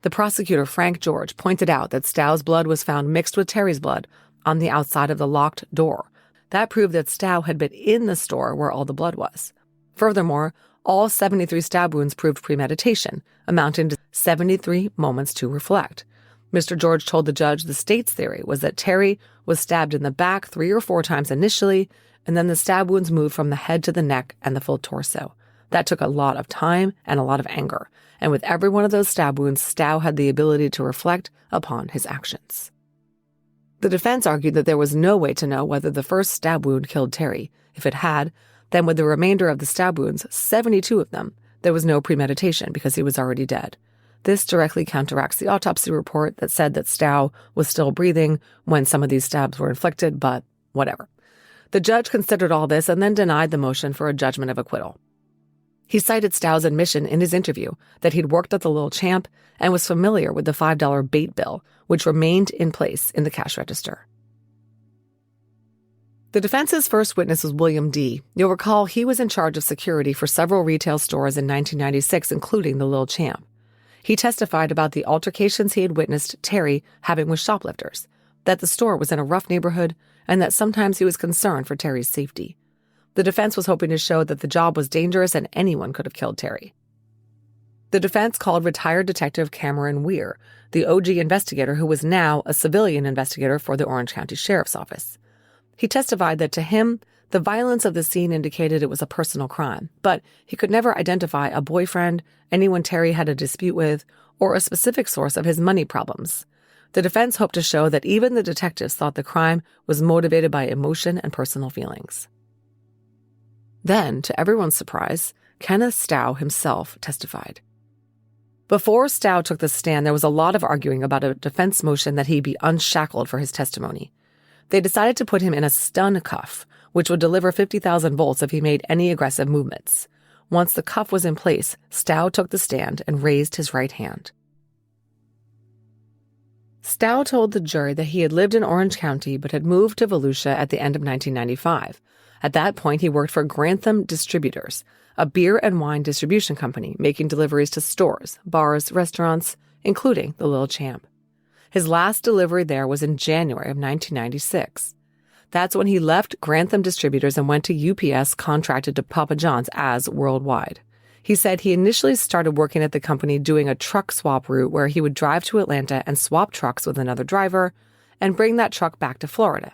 The prosecutor, Frank George, pointed out that Stow's blood was found mixed with Terry's blood on the outside of the locked door. That proved that Stow had been in the store where all the blood was. Furthermore, all 73 stab wounds proved premeditation, amounting to 73 moments to reflect. Mr. George told the judge the state's theory was that Terry was stabbed in the back 3 or 4 times initially, and then the stab wounds moved from the head to the neck and the full torso. That took a lot of time and a lot of anger, and with every one of those stab wounds, Stow had the ability to reflect upon his actions. The defense argued that there was no way to know whether the first stab wound killed Terry. If it had, then with the remainder of the stab wounds, 72 of them, there was no premeditation because he was already dead. This directly counteracts the autopsy report that said that Stow was still breathing when some of these stabs were inflicted, but whatever. The judge considered all this and then denied the motion for a judgment of acquittal. He cited Stow's admission in his interview that he'd worked at the Lil Champ and was familiar with the $5 bait bill, which remained in place in the cash register. The defense's first witness was William D. You'll recall he was in charge of security for several retail stores in 1996, including the Lil Champ. He testified about the altercations he had witnessed Terry having with shoplifters, that the store was in a rough neighborhood, and that sometimes he was concerned for Terry's safety. The defense was hoping to show that the job was dangerous and anyone could have killed Terry. The defense called retired Detective Cameron Weir, the OG investigator who was now a civilian investigator for the Orange County Sheriff's Office. He testified that to him, the violence of the scene indicated it was a personal crime, but he could never identify a boyfriend, anyone Terry had a dispute with, or a specific source of his money problems. The defense hoped to show that even the detectives thought the crime was motivated by emotion and personal feelings. Then, to everyone's surprise, Kenneth Stow himself testified. Before Stow took the stand, there was a lot of arguing about a defense motion that he be unshackled for his testimony. They decided to put him in a stun cuff, which would deliver 50,000 volts if he made any aggressive movements. Once the cuff was in place, Stow took the stand and raised his right hand. Stow told the jury that he had lived in Orange County but had moved to Volusia at the end of 1995. At that point, he worked for Grantham Distributors, a beer and wine distribution company making deliveries to stores, bars, restaurants, including the Lil Champ. His last delivery there was in January of 1996. That's when he left Grantham Distributors and went to UPS, contracted to Papa John's as Worldwide. He said he initially started working at the company doing a truck swap route where he would drive to Atlanta and swap trucks with another driver and bring that truck back to Florida.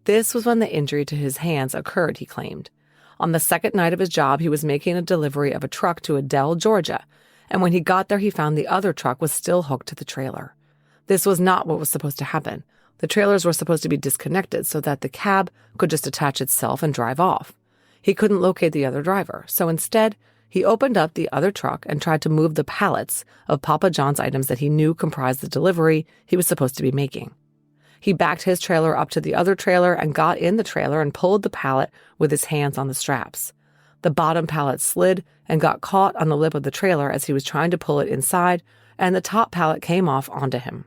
This was when the injury to his hands occurred, he claimed. On the second night of his job, he was making a delivery of a truck to Adel, Georgia, and when he got there, he found the other truck was still hooked to the trailer. This was not what was supposed to happen. The trailers were supposed to be disconnected so that the cab could just attach itself and drive off. He couldn't locate the other driver, so instead, he opened up the other truck and tried to move the pallets of Papa John's items that he knew comprised the delivery he was supposed to be making. He backed his trailer up to the other trailer and got in the trailer and pulled the pallet with his hands on the straps. The bottom pallet slid and got caught on the lip of the trailer as he was trying to pull it inside, and the top pallet came off onto him.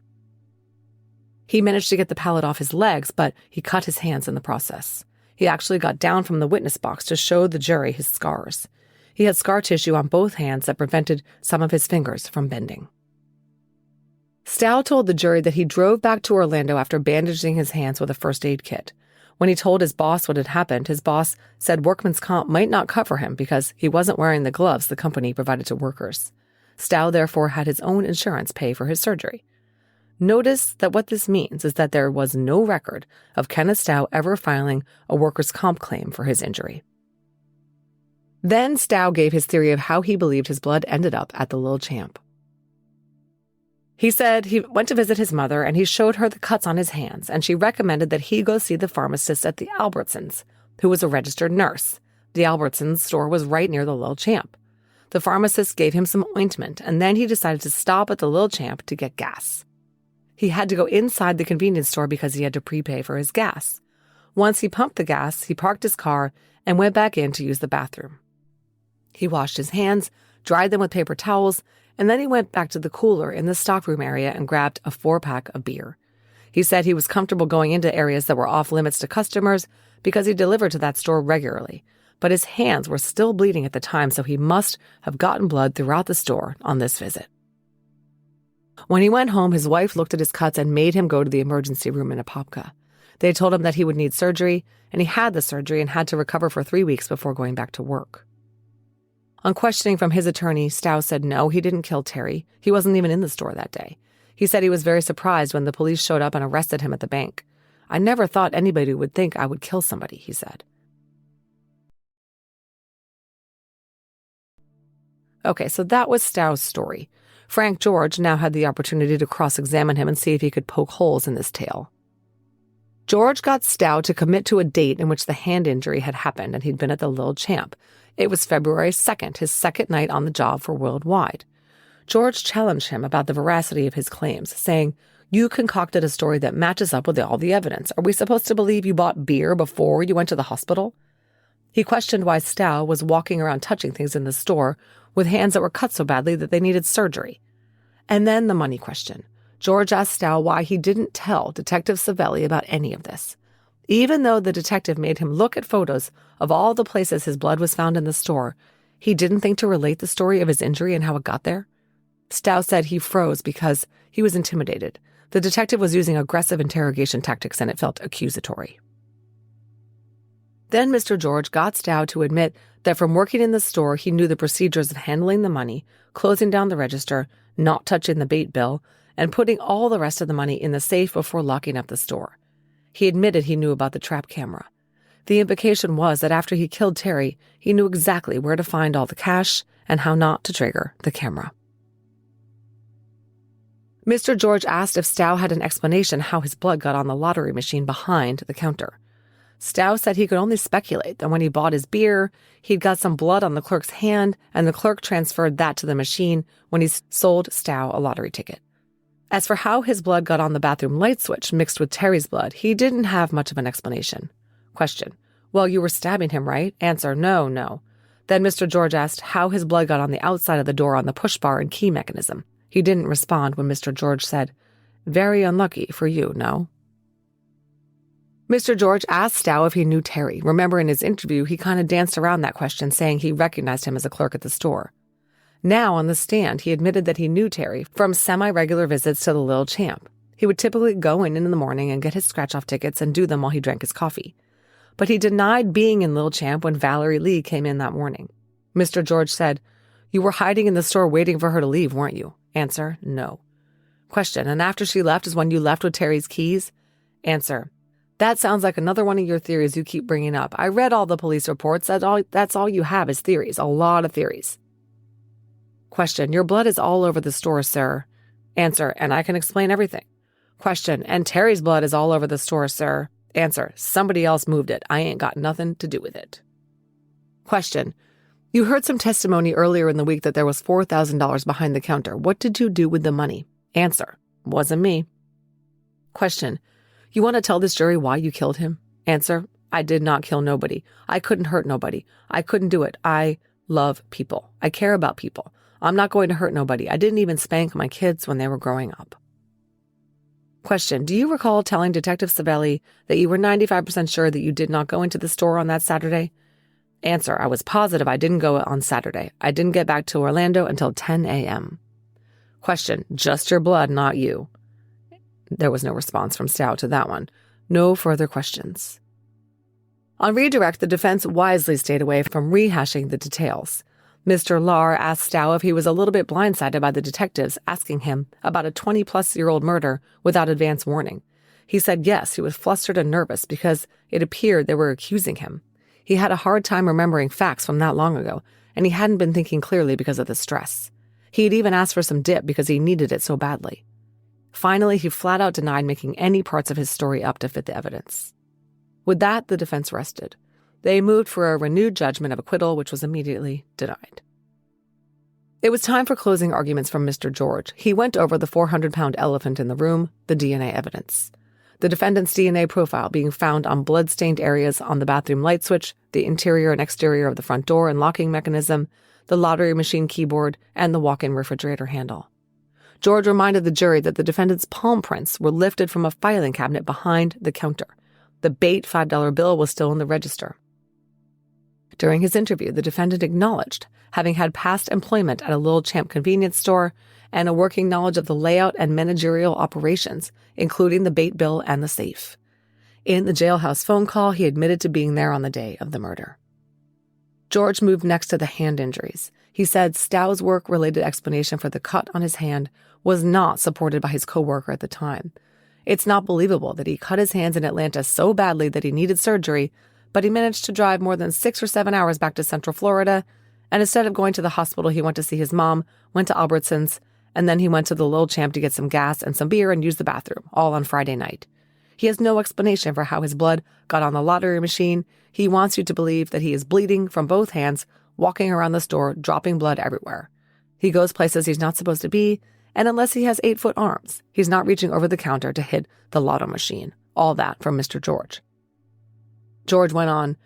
He managed to get the pallet off his legs, but he cut his hands in the process. He actually got down from the witness box to show the jury his scars. He had scar tissue on both hands that prevented some of his fingers from bending. Stow told the jury that he drove back to Orlando after bandaging his hands with a first aid kit. When he told his boss what had happened, his boss said workman's comp might not cover him because he wasn't wearing the gloves the company provided to workers. Stow therefore had his own insurance pay for his surgery. Notice that what this means is that there was no record of Kenneth Stow ever filing a workers' comp claim for his injury. Then Stow gave his theory of how he believed his blood ended up at the Lil Champ. He said he went to visit his mother and he showed her the cuts on his hands, and she recommended that he go see the pharmacist at the Albertsons, who was a registered nurse. The Albertsons store was right near the Lil Champ. The pharmacist gave him some ointment, and then he decided to stop at the Lil Champ to get gas. He had to go inside the convenience store because he had to prepay for his gas. Once he pumped the gas, he parked his car and went back in to use the bathroom. He washed his hands, dried them with paper towels, and then he went back to the cooler in the stockroom area and grabbed a 4-pack of beer. He said he was comfortable going into areas that were off limits to customers because he delivered to that store regularly, but his hands were still bleeding at the time, so he must have gotten blood throughout the store on this visit. When he went home, his wife looked at his cuts and made him go to the emergency room in Apopka. They told him that he would need surgery, and he had the surgery and had to recover for 3 weeks before going back to work. On questioning from his attorney, Stow said no, he didn't kill Terry. He wasn't even in the store that day. He said he was very surprised when the police showed up and arrested him at the bank. I never thought anybody would think I would kill somebody, he said. Okay, so that was Stow's story. Frank George now had the opportunity to cross-examine him and see if he could poke holes in this tale. George got Stow to commit to a date in which the hand injury had happened and he'd been at the Lil Champ. It was February 2nd, his second night on the job for Worldwide. George challenged him about the veracity of his claims, saying, "You concocted a story that matches up with all the evidence. Are we supposed to believe you bought beer before you went to the hospital?" He questioned why Stow was walking around touching things in the store with hands that were cut so badly that they needed surgery. And then the money question. George asked Stow why he didn't tell Detective Savelli about any of this. Even though the detective made him look at photos of all the places his blood was found in the store, he didn't think to relate the story of his injury and how it got there. Stow said he froze because he was intimidated. The detective was using aggressive interrogation tactics and it felt accusatory. Then Mr. George got Stow to admit that from working in the store, he knew the procedures of handling the money, closing down the register, not touching the bait bill, and putting all the rest of the money in the safe before locking up the store. He admitted he knew about the trap camera. The implication was that after he killed Terry, he knew exactly where to find all the cash and how not to trigger the camera. Mr. George asked if Stow had an explanation how his blood got on the lottery machine behind the counter. Stow said he could only speculate that when he bought his beer, he'd got some blood on the clerk's hand, and the clerk transferred that to the machine when he sold Stow a lottery ticket. As for how his blood got on the bathroom light switch mixed with Terry's blood, he didn't have much of an explanation. Question: "Well, you were stabbing him, right?" Answer: No. Then Mr. George asked how his blood got on the outside of the door on the push bar and key mechanism. He didn't respond when Mr. George said, "Very unlucky for you, no?" Mr. George asked Stow if he knew Terry. Remember, in his interview, he kind of danced around that question, saying he recognized him as a clerk at the store. Now, on the stand, he admitted that he knew Terry from semi-regular visits to the Lil Champ. He would typically go in the morning and get his scratch-off tickets and do them while he drank his coffee. But he denied being in Lil Champ when Valerie Lee came in that morning. Mr. George said, You were hiding in the store waiting for her to leave, weren't you? Answer, no. Question, and after she left is when you left with Terry's keys? Answer, that sounds like another one of your theories you keep bringing up. I read all the police reports. That's all you have is theories, a lot of theories. Question, your blood is all over the store, sir. Answer, and I can explain everything. Question, and Terry's blood is all over the store, sir. Answer, somebody else moved it. I ain't got nothing to do with it. Question, you heard some testimony earlier in the week that there was $4,000 behind the counter. What did you do with the money? Answer, wasn't me. Question, you want to tell this jury why you killed him? Answer, I did not kill nobody. I couldn't hurt nobody. I couldn't do it. I love people. I care about people. I'm not going to hurt nobody. I didn't even spank my kids when they were growing up. Question, do you recall telling Detective Savelli that you were 95% sure that you did not go into the store on that Saturday? Answer, I was positive I didn't go on Saturday. I didn't get back to Orlando until 10 a.m. Question, just your blood, not you. There was no response from Stow to that one. No further questions. On redirect, the defense wisely stayed away from rehashing the details. Mr. Lahr asked Stow if he was a little bit blindsided by the detectives asking him about a 20-plus-year-old murder without advance warning. He said yes, he was flustered and nervous because it appeared they were accusing him. He had a hard time remembering facts from that long ago, and he hadn't been thinking clearly because of the stress. He had even asked for some dip because he needed it so badly. Finally, he flat out denied making any parts of his story up to fit the evidence. With that, the defense rested. They moved for a renewed judgment of acquittal, which was immediately denied. It was time for closing arguments from Mr. George. He went over the 400-pound elephant in the room, the DNA evidence. The defendant's DNA profile being found on blood-stained areas on the bathroom light switch, the interior and exterior of the front door and locking mechanism, the lottery machine keyboard, and the walk-in refrigerator handle. George reminded the jury that the defendant's palm prints were lifted from a filing cabinet behind the counter. The bait $5 bill was still in the register. During his interview, the defendant acknowledged having had past employment at a Lil Champ convenience store and a working knowledge of the layout and managerial operations, including the bait bill and the safe. In the jailhouse phone call, he admitted to being there on the day of the murder. George moved next to the hand injuries. He said Stow's work-related explanation for the cut on his hand was not supported by his coworker at the time. It's not believable that he cut his hands in Atlanta so badly that he needed surgery, but he managed to drive more than 6 or 7 hours back to Central Florida, and instead of going to the hospital, he went to see his mom, went to Albertsons, and then he went to the Lil Champ to get some gas and some beer and use the bathroom, all on Friday night. He has no explanation for how his blood got on the lottery machine. He wants you to believe that he is bleeding from both hands, walking around the store, dropping blood everywhere. He goes places he's not supposed to be, and unless he has 8-foot arms, he's not reaching over the counter to hit the lotto machine. All that from Mr. George. George went on,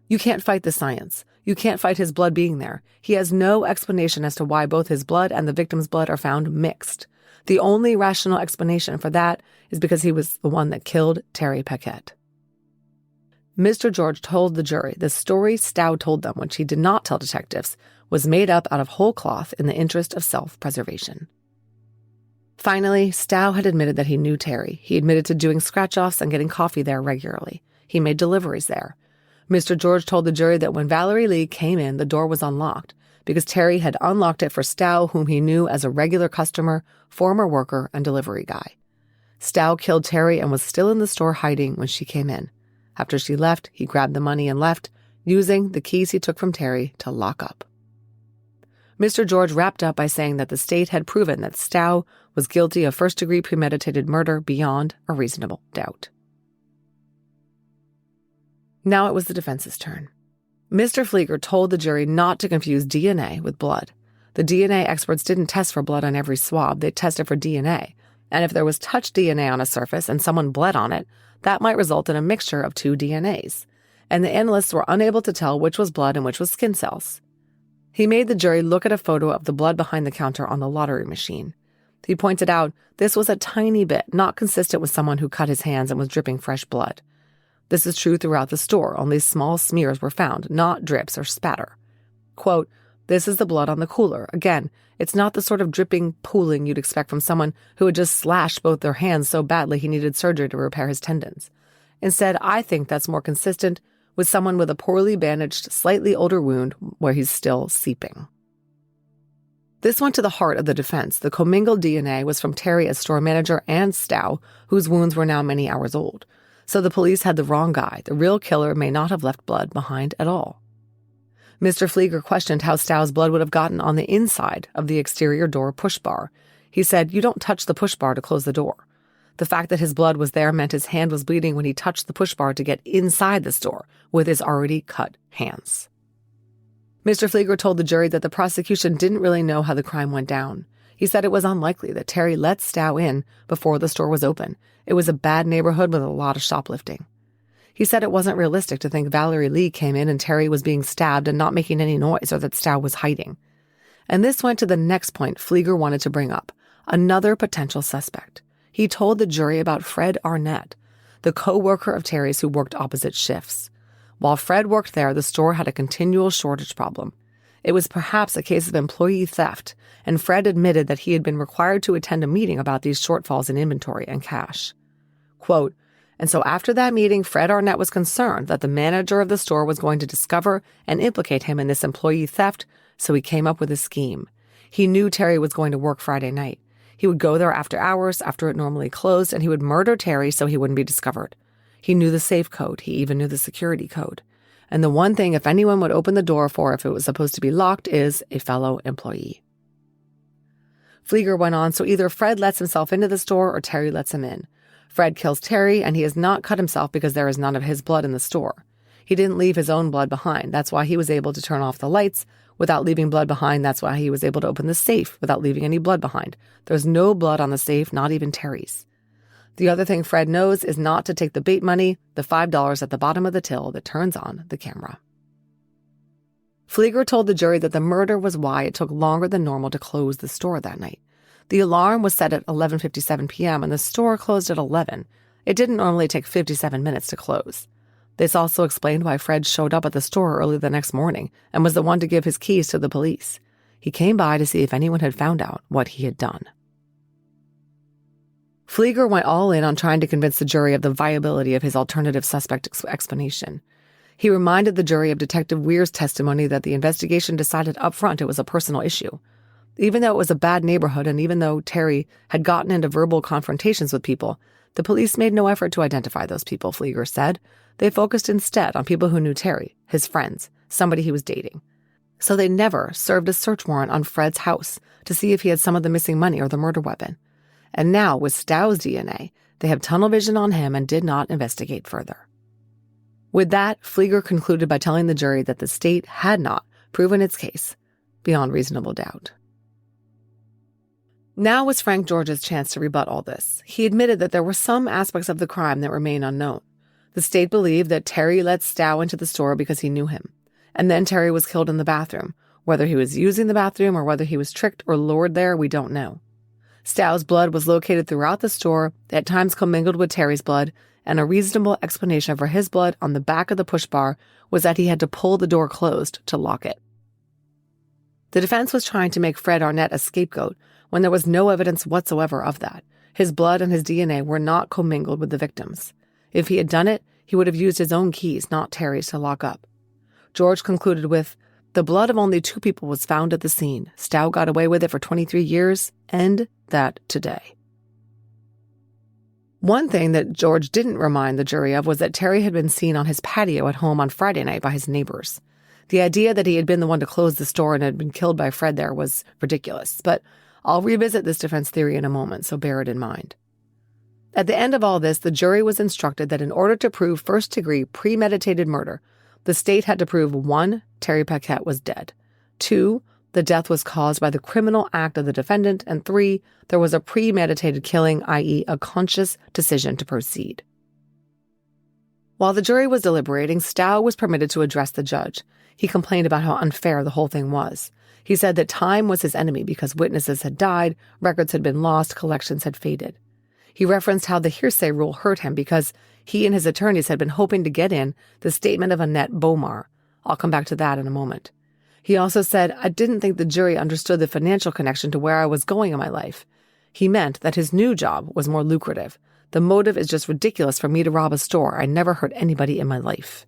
you can't fight the science. You can't fight his blood being there. He has no explanation as to why both his blood and the victim's blood are found mixed. The only rational explanation for that is because he was the one that killed Terry Paquette. Mr. George told the jury the story Stow told them, which he did not tell detectives, was made up out of whole cloth in the interest of self-preservation. Finally, Stow had admitted that he knew Terry. He admitted to doing scratch-offs and getting coffee there regularly. He made deliveries there. Mr. George told the jury that when Valerie Lee came in, the door was unlocked because Terry had unlocked it for Stow, whom he knew as a regular customer, former worker, and delivery guy. Stow killed Terry and was still in the store hiding when she came in. After she left, he grabbed the money and left, using the keys he took from Terry to lock up. Mr. George wrapped up by saying that the state had proven that Stow was guilty of first-degree premeditated murder beyond a reasonable doubt. Now it was the defense's turn. Mr. Flieger told the jury not to confuse DNA with blood. The DNA experts didn't test for blood on every swab, they tested for DNA. And if there was touch DNA on a surface and someone bled on it, that might result in a mixture of 2 DNAs. And the analysts were unable to tell which was blood and which was skin cells. He made the jury look at a photo of the blood behind the counter on the lottery machine. He pointed out this was a tiny bit, not consistent with someone who cut his hands and was dripping fresh blood. This is true throughout the store. Only small smears were found, not drips or spatter. Quote, this is the blood on the cooler. Again, it's not the sort of dripping pooling you'd expect from someone who had just slashed both their hands so badly he needed surgery to repair his tendons. Instead, I think that's more consistent with someone with a poorly bandaged, slightly older wound where he's still seeping. This went to the heart of the defense. The commingled DNA was from Terry as store manager and Stow, whose wounds were now many hours old. So the police had the wrong guy. The real killer may not have left blood behind at all. Mr. Flieger questioned how Stow's blood would have gotten on the inside of the exterior door push bar. He said, "You don't touch the push bar to close the door." The fact that his blood was there meant his hand was bleeding when he touched the push bar to get inside the store with his already cut hands. Mr. Flieger told the jury that the prosecution didn't really know how the crime went down. He said it was unlikely that Terry let Stow in before the store was open. It was a bad neighborhood with a lot of shoplifting. He said it wasn't realistic to think Valerie Lee came in and Terry was being stabbed and not making any noise, or that Stow was hiding. And this went to the next point Flieger wanted to bring up, another potential suspect. He told the jury about Fred Arnett, the co-worker of Terry's who worked opposite shifts. While Fred worked there, the store had a continual shortage problem. It was perhaps a case of employee theft, and Fred admitted that he had been required to attend a meeting about these shortfalls in inventory and cash. Quote, "And so after that meeting, Fred Arnett was concerned that the manager of the store was going to discover and implicate him in this employee theft, so he came up with a scheme. He knew Terry was going to work Friday night. He would go there after hours, after it normally closed, and he would murder Terry so he wouldn't be discovered. He knew the safe code. He even knew the security code. And the one thing if anyone would open the door for if it was supposed to be locked is a fellow employee." Flieger went on, "So either Fred lets himself into the store or Terry lets him in. Fred kills Terry, and he has not cut himself because there is none of his blood in the store. He didn't leave his own blood behind. That's why he was able to turn off the lights without leaving blood behind. That's why he was able to open the safe without leaving any blood behind. There's no blood on the safe, not even Terry's. The other thing Fred knows is not to take the bait money, the $5 at the bottom of the till that turns on the camera." Flieger told the jury that the murder was why it took longer than normal to close the store that night. The alarm was set at 11:57 p.m. and the store closed at 11. It didn't normally take 57 minutes to close. This also explained why Fred showed up at the store early the next morning and was the one to give his keys to the police. He came by to see if anyone had found out what he had done. Flieger went all in on trying to convince the jury of the viability of his alternative suspect explanation. He reminded the jury of Detective Weir's testimony that the investigation decided up front it was a personal issue. Even though it was a bad neighborhood and even though Terry had gotten into verbal confrontations with people, the police made no effort to identify those people, Flieger said. They focused instead on people who knew Terry, his friends, somebody he was dating. So they never served a search warrant on Fred's house to see if he had some of the missing money or the murder weapon. And now, with Stow's DNA, they have tunnel vision on him and did not investigate further. With that, Flieger concluded by telling the jury that the state had not proven its case beyond reasonable doubt. Now was Frank George's chance to rebut all this. He admitted that there were some aspects of the crime that remain unknown. The state believed that Terry let Stow into the store because he knew him. And then Terry was killed in the bathroom. Whether he was using the bathroom or whether he was tricked or lured there, we don't know. Stow's blood was located throughout the store, at times commingled with Terry's blood, and a reasonable explanation for his blood on the back of the push bar was that he had to pull the door closed to lock it. The defense was trying to make Fred Arnett a scapegoat when there was no evidence whatsoever of that. His blood and his DNA were not commingled with the victims. If he had done it, he would have used his own keys, not Terry's, to lock up. George concluded with, "The blood of only 2 people was found at the scene. Stow got away with it for 23 years, and that today." One thing that George didn't remind the jury of was that Terry had been seen on his patio at home on Friday night by his neighbors. The idea that he had been the one to close the store and had been killed by Fred there was ridiculous, but I'll revisit this defense theory in a moment, so bear it in mind. At the end of all this, the jury was instructed that in order to prove first-degree premeditated murder, the state had to prove 1, Terry Paquette was dead, 2, the death was caused by the criminal act of the defendant, and 3, there was a premeditated killing, i.e. a conscious decision to proceed. While the jury was deliberating, Stow was permitted to address the judge. He complained about how unfair the whole thing was. He said that time was his enemy because witnesses had died, records had been lost, collections had faded. He referenced how the hearsay rule hurt him because he and his attorneys had been hoping to get in the statement of Annette Bomar. I'll come back to that in a moment. He also said, "I didn't think the jury understood the financial connection to where I was going in my life." He meant that his new job was more lucrative. "The motive is just ridiculous for me to rob a store. I never hurt anybody in my life."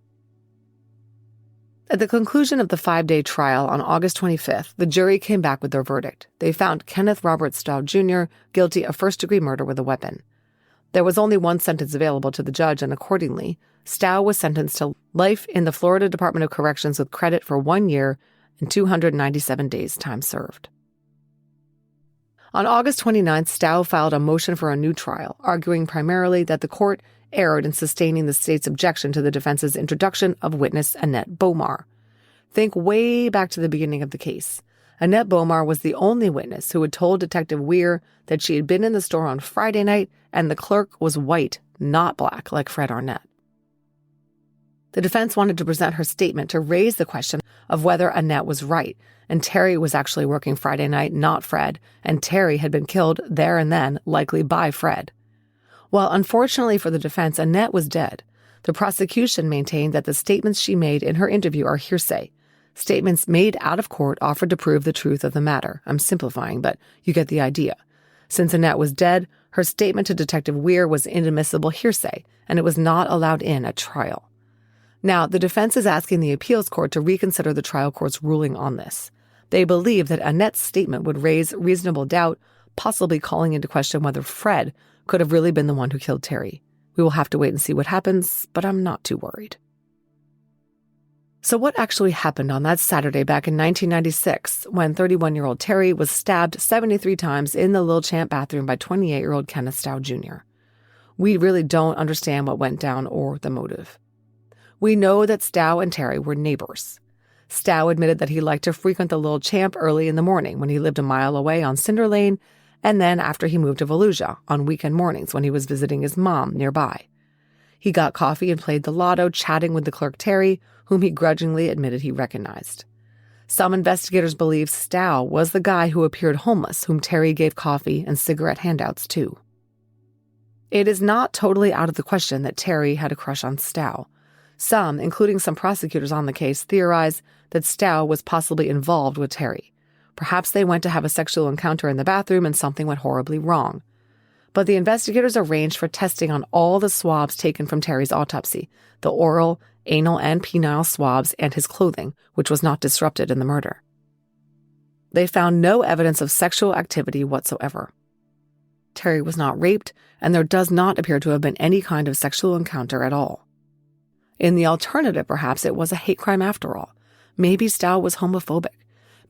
At the conclusion of the 5-day trial on August 25th, the jury came back with their verdict. They found Kenneth Robert Stow Jr. guilty of first-degree murder with a weapon. There was only one sentence available to the judge, and accordingly, Stow was sentenced to life in the Florida Department of Corrections with credit for 1 year and 297 days time served. On August 29th, Stow filed a motion for a new trial, arguing primarily that the court erred in sustaining the state's objection to the defense's introduction of witness Annette Bomar. Think way back to the beginning of the case. Annette Bomar was the only witness who had told Detective Weir that she had been in the store on Friday night and the clerk was white, not black, like Fred Arnett. The defense wanted to present her statement to raise the question of whether Annette was right, and Terry was actually working Friday night, not Fred, and Terry had been killed there and then, likely by Fred. Well, unfortunately for the defense, Annette was dead. The prosecution maintained that the statements she made in her interview are hearsay. Statements made out of court offered to prove the truth of the matter. I'm simplifying, but you get the idea. Since Annette was dead, her statement to Detective Weir was inadmissible hearsay, and it was not allowed in at trial. Now, the defense is asking the appeals court to reconsider the trial court's ruling on this. They believe that Annette's statement would raise reasonable doubt, possibly calling into question whether Fred could have really been the one who killed Terry. We will have to wait and see what happens, but I'm not too worried. So what actually happened on that Saturday back in 1996 when 31-year-old Terry was stabbed 73 times in the Lil Champ bathroom by 28-year-old Kenneth Stow Jr.? We really don't understand what went down or the motive. We know that Stow and Terry were neighbors. Stow admitted that he liked to frequent the Lil Champ early in the morning when he lived a mile away on Cinder Lane, and then after he moved to Volusia on weekend mornings when he was visiting his mom nearby. He got coffee and played the lotto, chatting with the clerk Terry, whom he grudgingly admitted he recognized. Some investigators believe Stow was the guy who appeared homeless, whom Terry gave coffee and cigarette handouts to. It is not totally out of the question that Terry had a crush on Stow. Some, including some prosecutors on the case, theorize that Stow was possibly involved with Terry. Perhaps they went to have a sexual encounter in the bathroom and something went horribly wrong. But the investigators arranged for testing on all the swabs taken from Terry's autopsy, the oral, anal, and penile swabs, and his clothing, which was not disrupted in the murder. They found no evidence of sexual activity whatsoever. Terry was not raped, and there does not appear to have been any kind of sexual encounter at all. In the alternative, perhaps it was a hate crime after all. Maybe Stow was homophobic.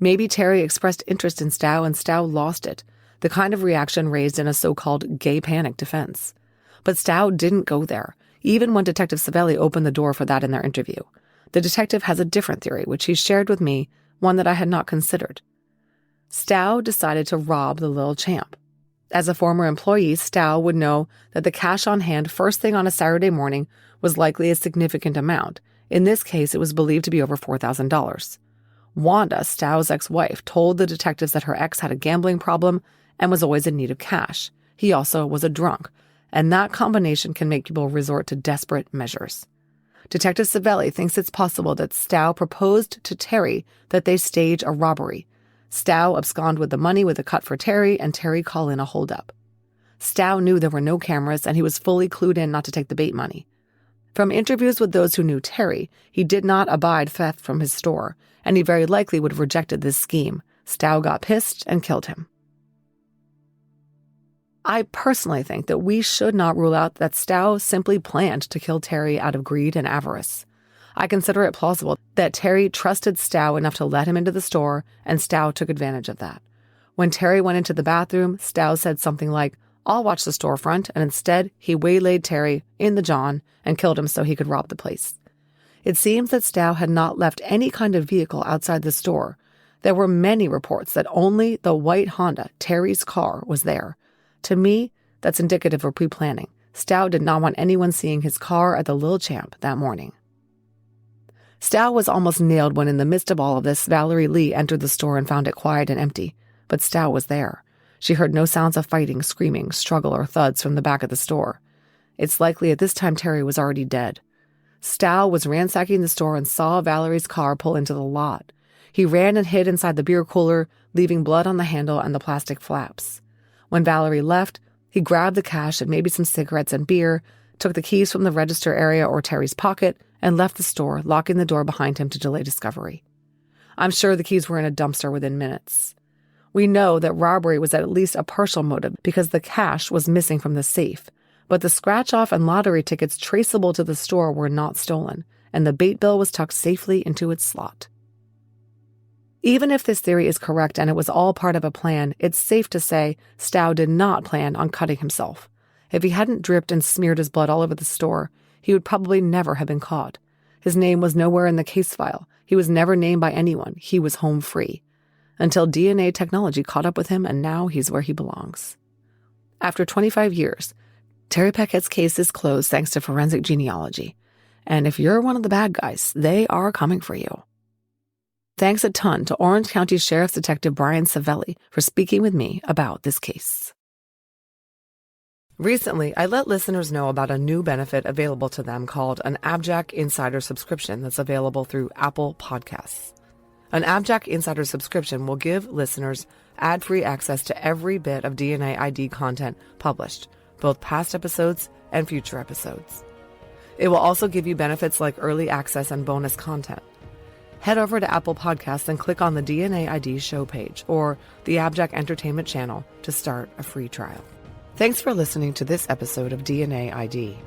Maybe Terry expressed interest in Stow and Stow lost it, the kind of reaction raised in a so-called gay panic defense. But Stow didn't go there, even when Detective Savelli opened the door for that in their interview. The detective has a different theory, which he shared with me, one that I had not considered. Stow decided to rob the Lil Champ. As a former employee, Stow would know that the cash on hand first thing on a Saturday morning was likely a significant amount. In this case, it was believed to be over $4,000. Wanda, Stow's ex-wife, told the detectives that her ex had a gambling problem and was always in need of cash. He also was a drunk, and that combination can make people resort to desperate measures. Detective Savelli thinks it's possible that Stow proposed to Terry that they stage a robbery. Stow abscond with the money with a cut for Terry, and Terry call in a holdup. Stow knew there were no cameras, and he was fully clued in not to take the bait money. From interviews with those who knew Terry, he did not abide theft from his store, and he very likely would have rejected this scheme. Stow got pissed and killed him. I personally think that we should not rule out that Stow simply planned to kill Terry out of greed and avarice. I consider it plausible that Terry trusted Stow enough to let him into the store, and Stow took advantage of that. When Terry went into the bathroom, Stow said something like, "I'll watch the storefront," and instead he waylaid Terry in the john and killed him so he could rob the place. It seems that Stow had not left any kind of vehicle outside the store. There were many reports that only the white Honda, Terry's car, was there. To me, that's indicative of pre-planning. Stow did not want anyone seeing his car at the Lil Champ that morning. Stow was almost nailed when in the midst of all of this, Valerie Lee entered the store and found it quiet and empty. But Stow was there. She heard no sounds of fighting, screaming, struggle, or thuds from the back of the store. It's likely at this time Terry was already dead. Stow was ransacking the store and saw Valerie's car pull into the lot. He ran and hid inside the beer cooler, leaving blood on the handle and the plastic flaps. When Valerie left, he grabbed the cash and maybe some cigarettes and beer, took the keys from the register area or Terry's pocket, and left the store, locking the door behind him to delay discovery. I'm sure the keys were in a dumpster within minutes. We know that robbery was at least a partial motive because the cash was missing from the safe, but the scratch-off and lottery tickets traceable to the store were not stolen, and the bait bill was tucked safely into its slot. Even if this theory is correct and it was all part of a plan, it's safe to say Stow did not plan on cutting himself. If he hadn't dripped and smeared his blood all over the store, he would probably never have been caught. His name was nowhere in the case file. He was never named by anyone. He was home free. Until DNA technology caught up with him, and now he's where he belongs. After 25 years, Terry Paquette's case is closed thanks to forensic genealogy. And if you're one of the bad guys, they are coming for you. Thanks a ton to Orange County Sheriff's Detective Brian Savelli for speaking with me about this case. Recently, I let listeners know about a new benefit available to them called an AbJack Insider subscription that's available through Apple Podcasts. An AbJack Insider subscription will give listeners ad-free access to every bit of DNA ID content published, both past episodes and future episodes. It will also give you benefits like early access and bonus content. Head over to Apple Podcasts and click on the DNA ID show page or the AbJack Entertainment channel to start a free trial. Thanks for listening to this episode of DNA ID.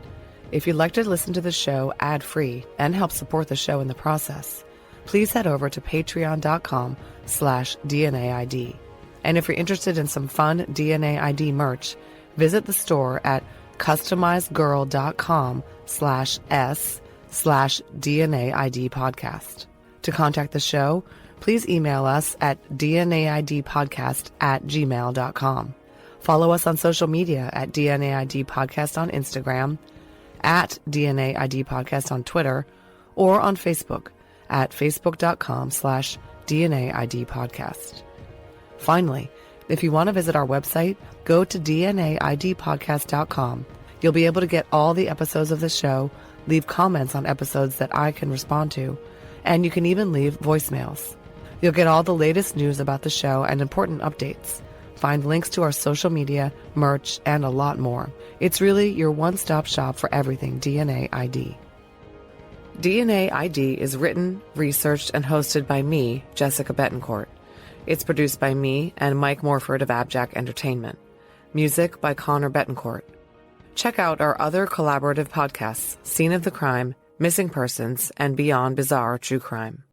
If you'd like to listen to the show ad-free and help support the show in the process, please head over to patreon.com/DNAID. And if you're interested in some fun DNA ID merch, visit the store at customizedgirl.com/s/DNAID podcast. To contact the show, please email us at dnaidpodcast@gmail.com. Follow us on social media at DNAID Podcast on Instagram, at DNAID Podcast on Twitter, or on Facebook at facebook.com/DNAID Podcast. Finally, if you want to visit our website, go to DNAIDpodcast.com. You'll be able to get all the episodes of the show, leave comments on episodes that I can respond to, and you can even leave voicemails. You'll get all the latest news about the show and important updates. Find links to our social media, merch, and a lot more. It's really your one-stop shop for everything DNA ID. DNA ID is written, researched, and hosted by me, Jessica Betancourt. It's produced by me and Mike Morford of AbJack Entertainment. Music by Connor Betancourt. Check out our other collaborative podcasts, Scene of the Crime, Missing Persons, and Beyond Bizarre True Crime.